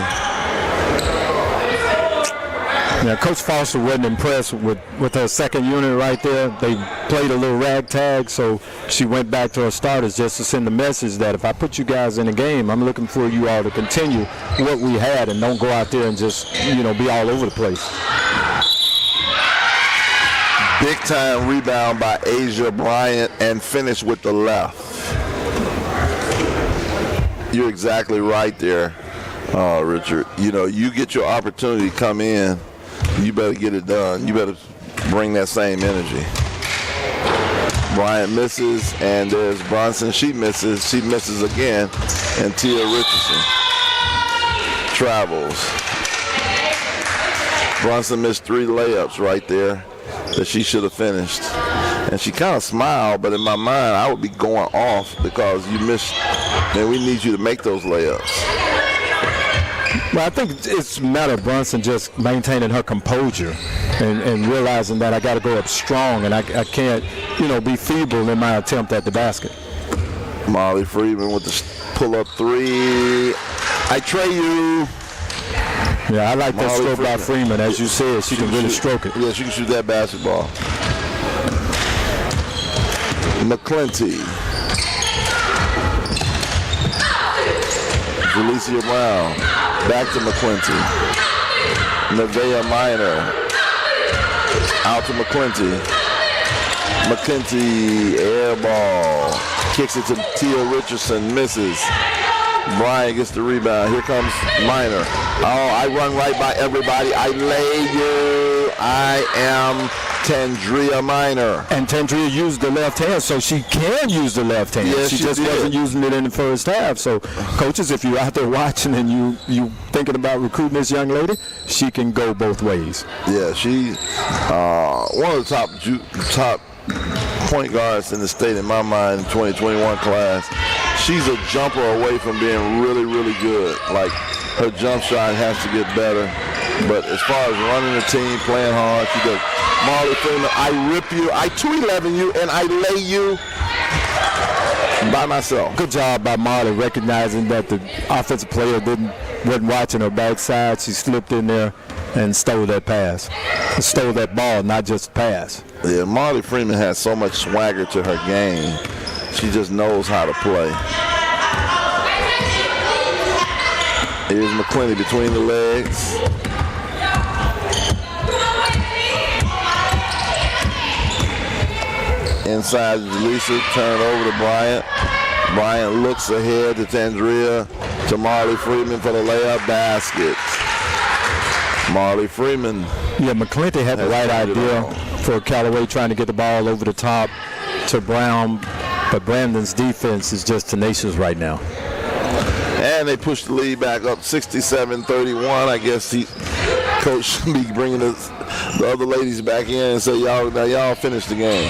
now, Coach Foster wasn't impressed with her second unit right there. They played a little ragtag, so she went back to her starters just to send the message that if I put you guys in the game, I'm looking for you all to continue what we had and don't go out there and just, be all over the place. Big time rebound by Asia Bryant and finish with the left. You're exactly right there, Richard. You get your opportunity to come in, you better get it done. You better bring that same energy. Bryant misses, and there's Bronson. She misses. She misses again, and Tia Richardson travels. Bronson missed 3 layups right there that she should have finished. And she kind of smiled, but in my mind, I would be going off because you missed. Man, we need you to make those layups. Well, I think it's a matter of Brunson just maintaining her composure and realizing that I got to go up strong and I can't, be feeble in my attempt at the basket. Molly Freeman with the pull-up 3. I tray you. Yeah, I like that Molly stroke by Freeman. As you said, she can really stroke it. Yeah, she can shoot that basketball. McClinty. Jalecia Brown. Back to McClinty. Nevaeh Minor. Out to McClinty. McClinty, air ball. Kicks it to Tia Richardson, misses. Bryant gets the rebound. Here comes Minor. Oh, I run right by everybody. I lay you. I am Tandria Minor. And Tandria used the left hand, so she can use the left hand. Yes, she just wasn't using it in the first half. So, coaches, if you're out there watching and you thinking about recruiting this young lady, she can go both ways. Yeah, she one of the top point guards in the state in my mind, 2021 class. She's a jumper away from being really, really good. Like, her jump shot has to get better. But as far as running the team, playing hard, she does. Molly Freeman, I rip you, I 211 you, and I lay you by myself. Good job by Molly recognizing that the offensive player wasn't watching her backside. She slipped in there and stole that pass. Stole that ball, not just pass. Yeah, Molly Freeman has so much swagger to her game. She just knows how to play. Here's McClinty between the legs. Inside Jalecia, turn over to Bryant. Bryant looks ahead to Tandria, to Molly Freeman for the layup basket. Molly Freeman. Yeah, McClinty had the right idea for Callaway trying to get the ball over the top to Brown, but Brandon's defense is just tenacious right now. And they push the lead back up 67-31. I guess coach should be bringing the other ladies back in and say, y'all finish the game.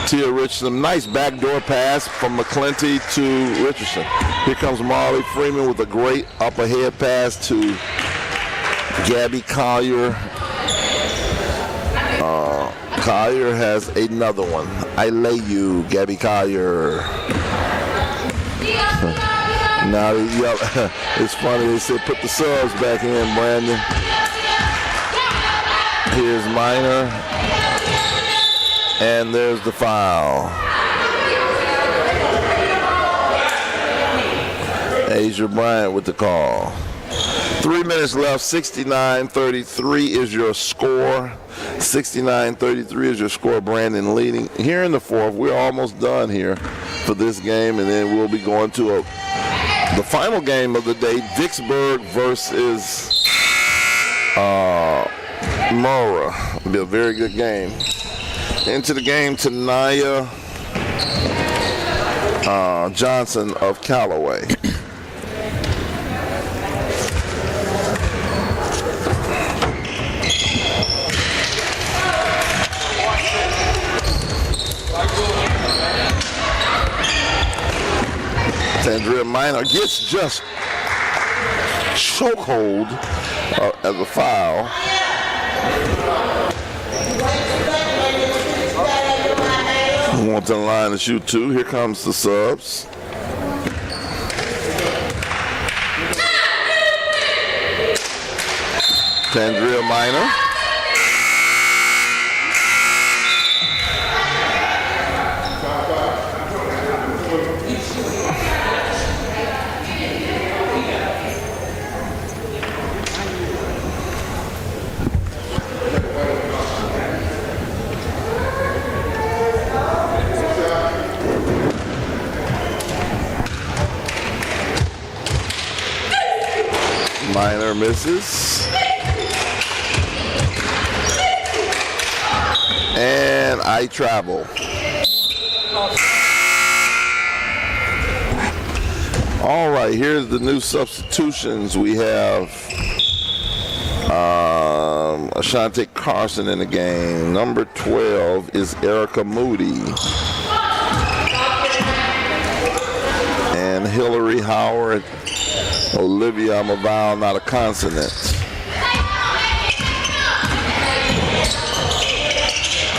Tia Richardson, nice backdoor pass from McClinty to Richardson. Here comes Molly Freeman with a great up ahead pass to Gabby Collier. Collier has another one. I lay you, Gabby Collier. Now, it's funny, they said put the subs back in, Brandon. Here's Minor. And there's the foul. Asia Bryant with the call. 3 minutes left, 69-33 is your score. 69-33 is your score, Brandon leading. Here in the fourth, we're almost done here for this game, and then we'll be going to the final game of the day, Vicksburg versus Mora. It'll be a very good game. Into the game, Tanaya Johnson of Callaway. Andrea Minor gets just chokehold as a foul. Going to the line to shoot two. Here comes the subs. Andrea Minor. Minor misses. And I travel. All right, here's the new substitutions. We have Ashante Carson in the game. Number 12 is Erica Moody. And Hillary Howard. Olivia, I'm a vowel, not a consonant.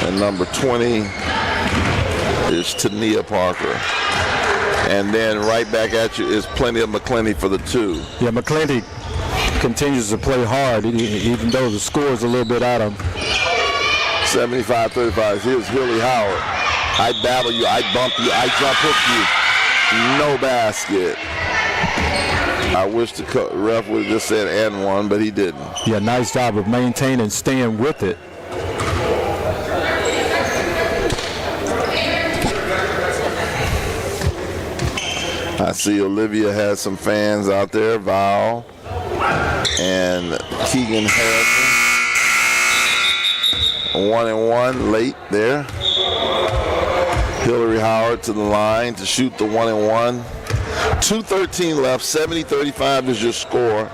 And number 20 is Tania Parker. And then right back at you is plenty of McClenny for the two. Yeah, McClenny continues to play hard, even though the score is a little bit out of 75-35. Here's Hilly Howard. I battle you, I bump you, I jump hook you. No basket. I wish the ref would have just said and one, but he didn't. Yeah, nice job of maintaining, staying with it. I see Olivia has some fans out there, Val and Keegan Harrison. 1-and-1 late there. Hillary Howard to the line to shoot the 1-and-1. 2:13 left, 70-35 is your score.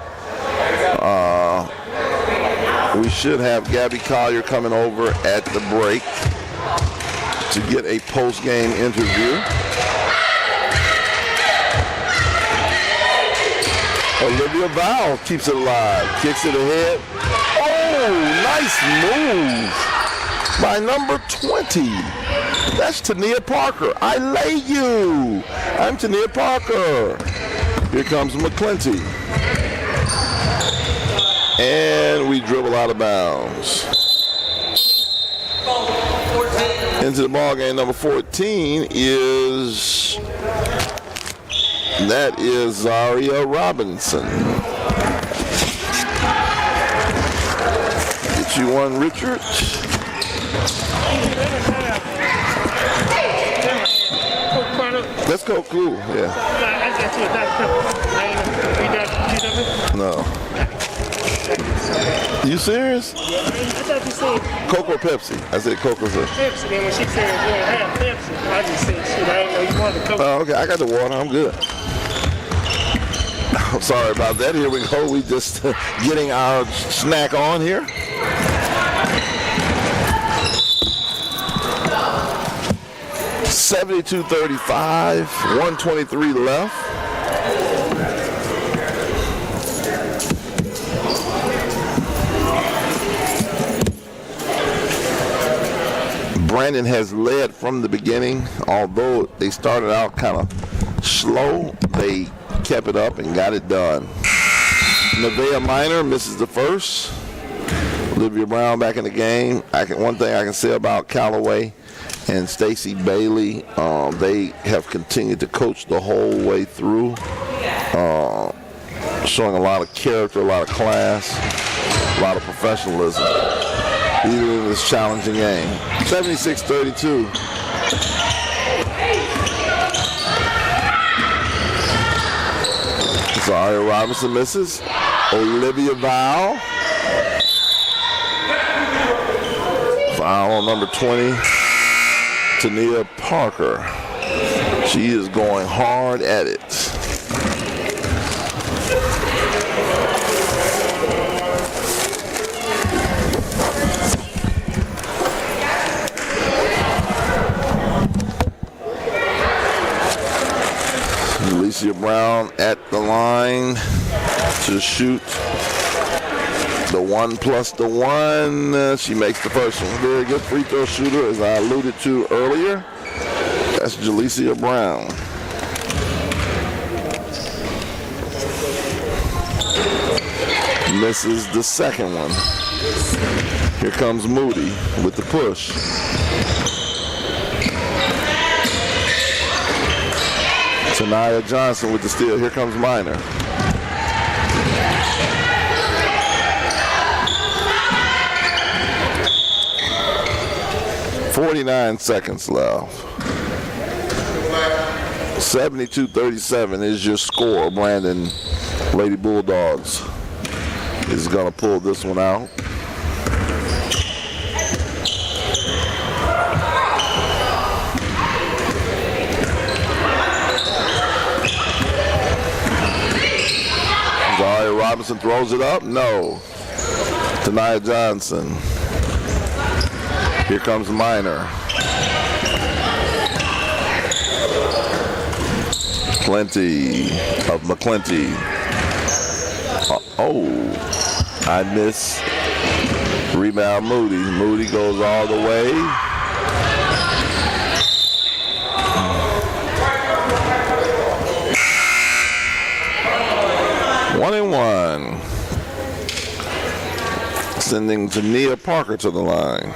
We should have Gabby Collier coming over at the break to get a post-game interview. Olivia Val keeps it alive, kicks it ahead. Oh, nice move by number 20. That's Tania Parker. I lay you. I'm Tania Parker. Here comes McClenty. And we dribble out of bounds. Into the ball game, number 14 is Zaria Robinson. Get you one, Richard. Let's go cool, yeah. No. You serious? I thought you said Coke or Pepsi? I said Coke or Pepsi. Pepsi. Then when she said you don't have Pepsi, I just said shit. I didn't know you wanted Coke. Oh, okay. I got the water. I'm good. Oh, sorry about that. Here we go. We just getting our snack on here. $72-35, 1:23 left. Brandon has led from the beginning. Although they started out kind of slow, they kept it up and got it done. Nevaeh Minor misses the first. Olivia Brown back in the game. One thing I can say about Callaway and Stacey Bailey, they have continued to coach the whole way through. showing a lot of character, a lot of class, a lot of professionalism, even in this challenging game. 76-32. Zaria Robinson misses. Olivia Val. Foul on number 20, Tania Parker. She is going hard at it. Alicia Brown at the line to shoot the 1+1. She makes the first one. Very good free throw shooter, as I alluded to earlier. That's Jalecia Brown. Misses the second one. Here comes Moody with the push. Tanaya Johnson with the steal. Here comes Minor. .49 seconds left. 72-37 is your score. Brandon Lady Bulldogs is going to pull this one out. Zaria Robinson throws it up. No. Tanaya Johnson. Here comes Minor. Plenty of McClinty. I miss. Rebound Moody. Moody goes all the way. One and one. Sending Tania Parker to the line.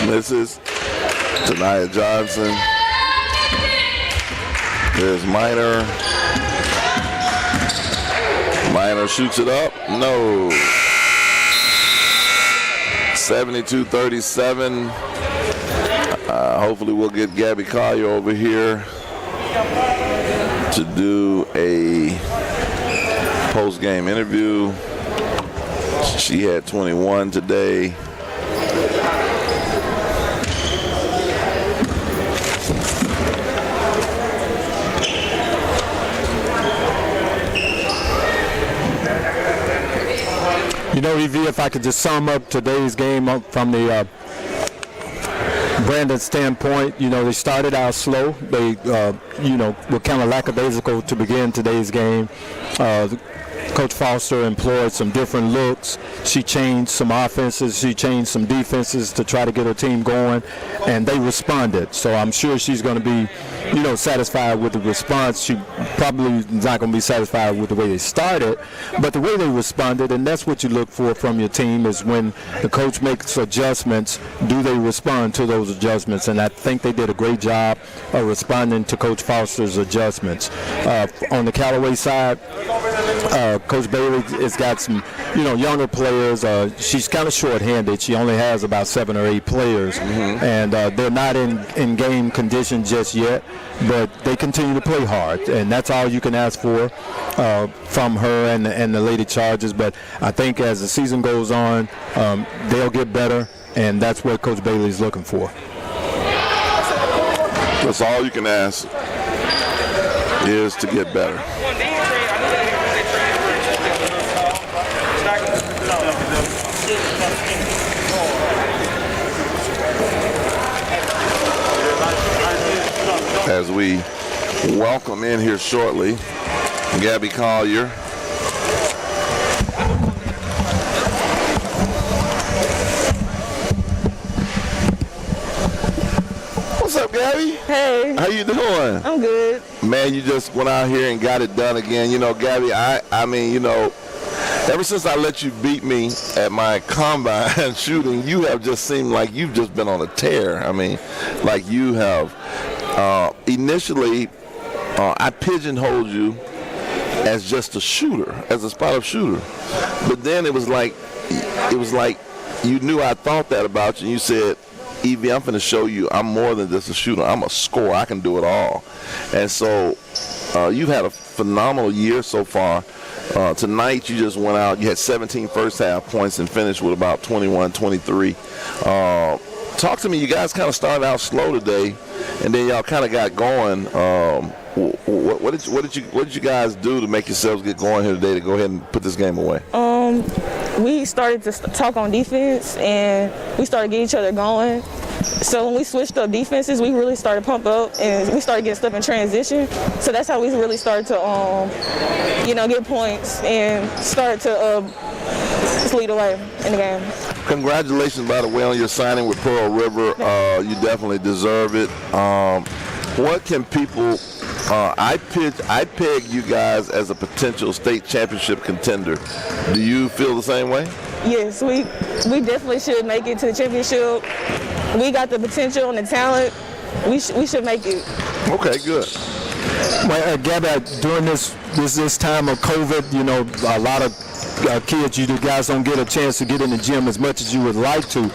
Misses. Tanaya Johnson. There's Minor. Minor shoots it up. No. 72-37. Hopefully we'll get Gabby Collier over here to do a post-game interview. She had 21 today. You know, EV, if I could just sum up today's game from the Brandon standpoint, you know, they started out slow. They, were kind of lackadaisical to begin today's game. Coach Foster employed some different looks. She changed some offenses. She changed some defenses to try to get her team going, and they responded. So I'm sure she's going to be, satisfied with the response. She probably is not going to be satisfied with the way they started, but the way they responded, and that's what you look for from your team, is when the coach makes adjustments, do they respond to those adjustments? And I think they did a great job of responding to Coach Foster's adjustments. On the Callaway side, Coach Bailey has got some, younger players. She's kind of short-handed. She only has about 7 or 8 players, and they're not in game condition just yet, but they continue to play hard, and that's all you can ask for from her and the Lady Chargers. But I think as the season goes on, they'll get better, and that's what Coach Bailey is looking for. That's all you can ask is to get better. As we welcome in here shortly, Gabby Collier. What's up, Gabby? Hey. How you doing? I'm good. Man, you just went out here and got it done again. Gabby, Ever since I let you beat me at my combine shooting, you have just seemed like you've just been on a tear. I mean, like you have. Initially, I pigeonholed you as just a shooter, as a spot-up shooter. But then it was like you knew I thought that about you. And you said, Evie, I'm going to show you I'm more than just a shooter. I'm a scorer. I can do it all. And so you've had a phenomenal year so far. Tonight you just went out. You had 17 first-half points and finished with about 21, 23. Talk to me. You guys kind of started out slow today, and then y'all kind of got going. What did you guys do to make yourselves get going here today to go ahead and put this game away? We started to talk on defense, and we started getting each other going. So when we switched up defenses, we really started to pump up, and we started getting stuff in transition. So that's how we really started to, get points and start to lead away in the game. Congratulations, by the way, on your signing with Pearl River. You definitely deserve it. What can people? I peg you guys as a potential state championship contender. Do you feel the same way? Yes, we definitely should make it to the championship. We got the potential and the talent. We should make it. Okay, good. Well, Gabby, during this time of COVID, a lot of kids, you guys don't get a chance to get in the gym as much as you would like to.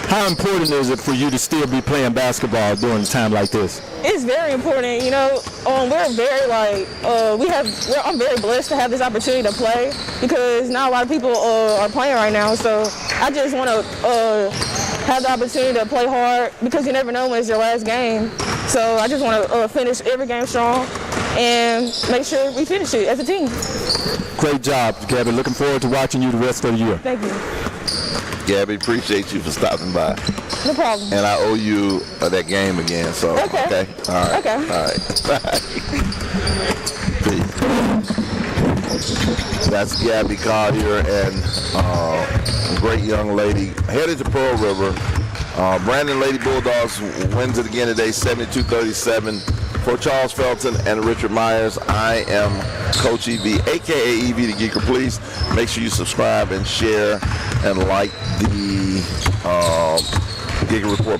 How important is it for you to still be playing basketball during a time like this? It's very important. We're very I'm very blessed to have this opportunity to play because not a lot of people are playing right now. So I just want to have the opportunity to play hard because you never know when it's your last game. So I just want to finish every game strong and make sure we finish it as a team. Great job, Gabby. Looking forward to watching you the rest of the year. Thank you. Gabby, appreciate you for stopping by. No problem. And I owe you that game again. So Okay. All right. Okay. All right. Peace. That's Gabby Collier and a great young lady headed to Pearl River. Brandon Lady Bulldogs wins it again today, 72-37. For Charles Felton and Richard Myers, I am Coach EV, a.k.a. Evie the Geeker. Please make sure you subscribe and share and like the Geeker Report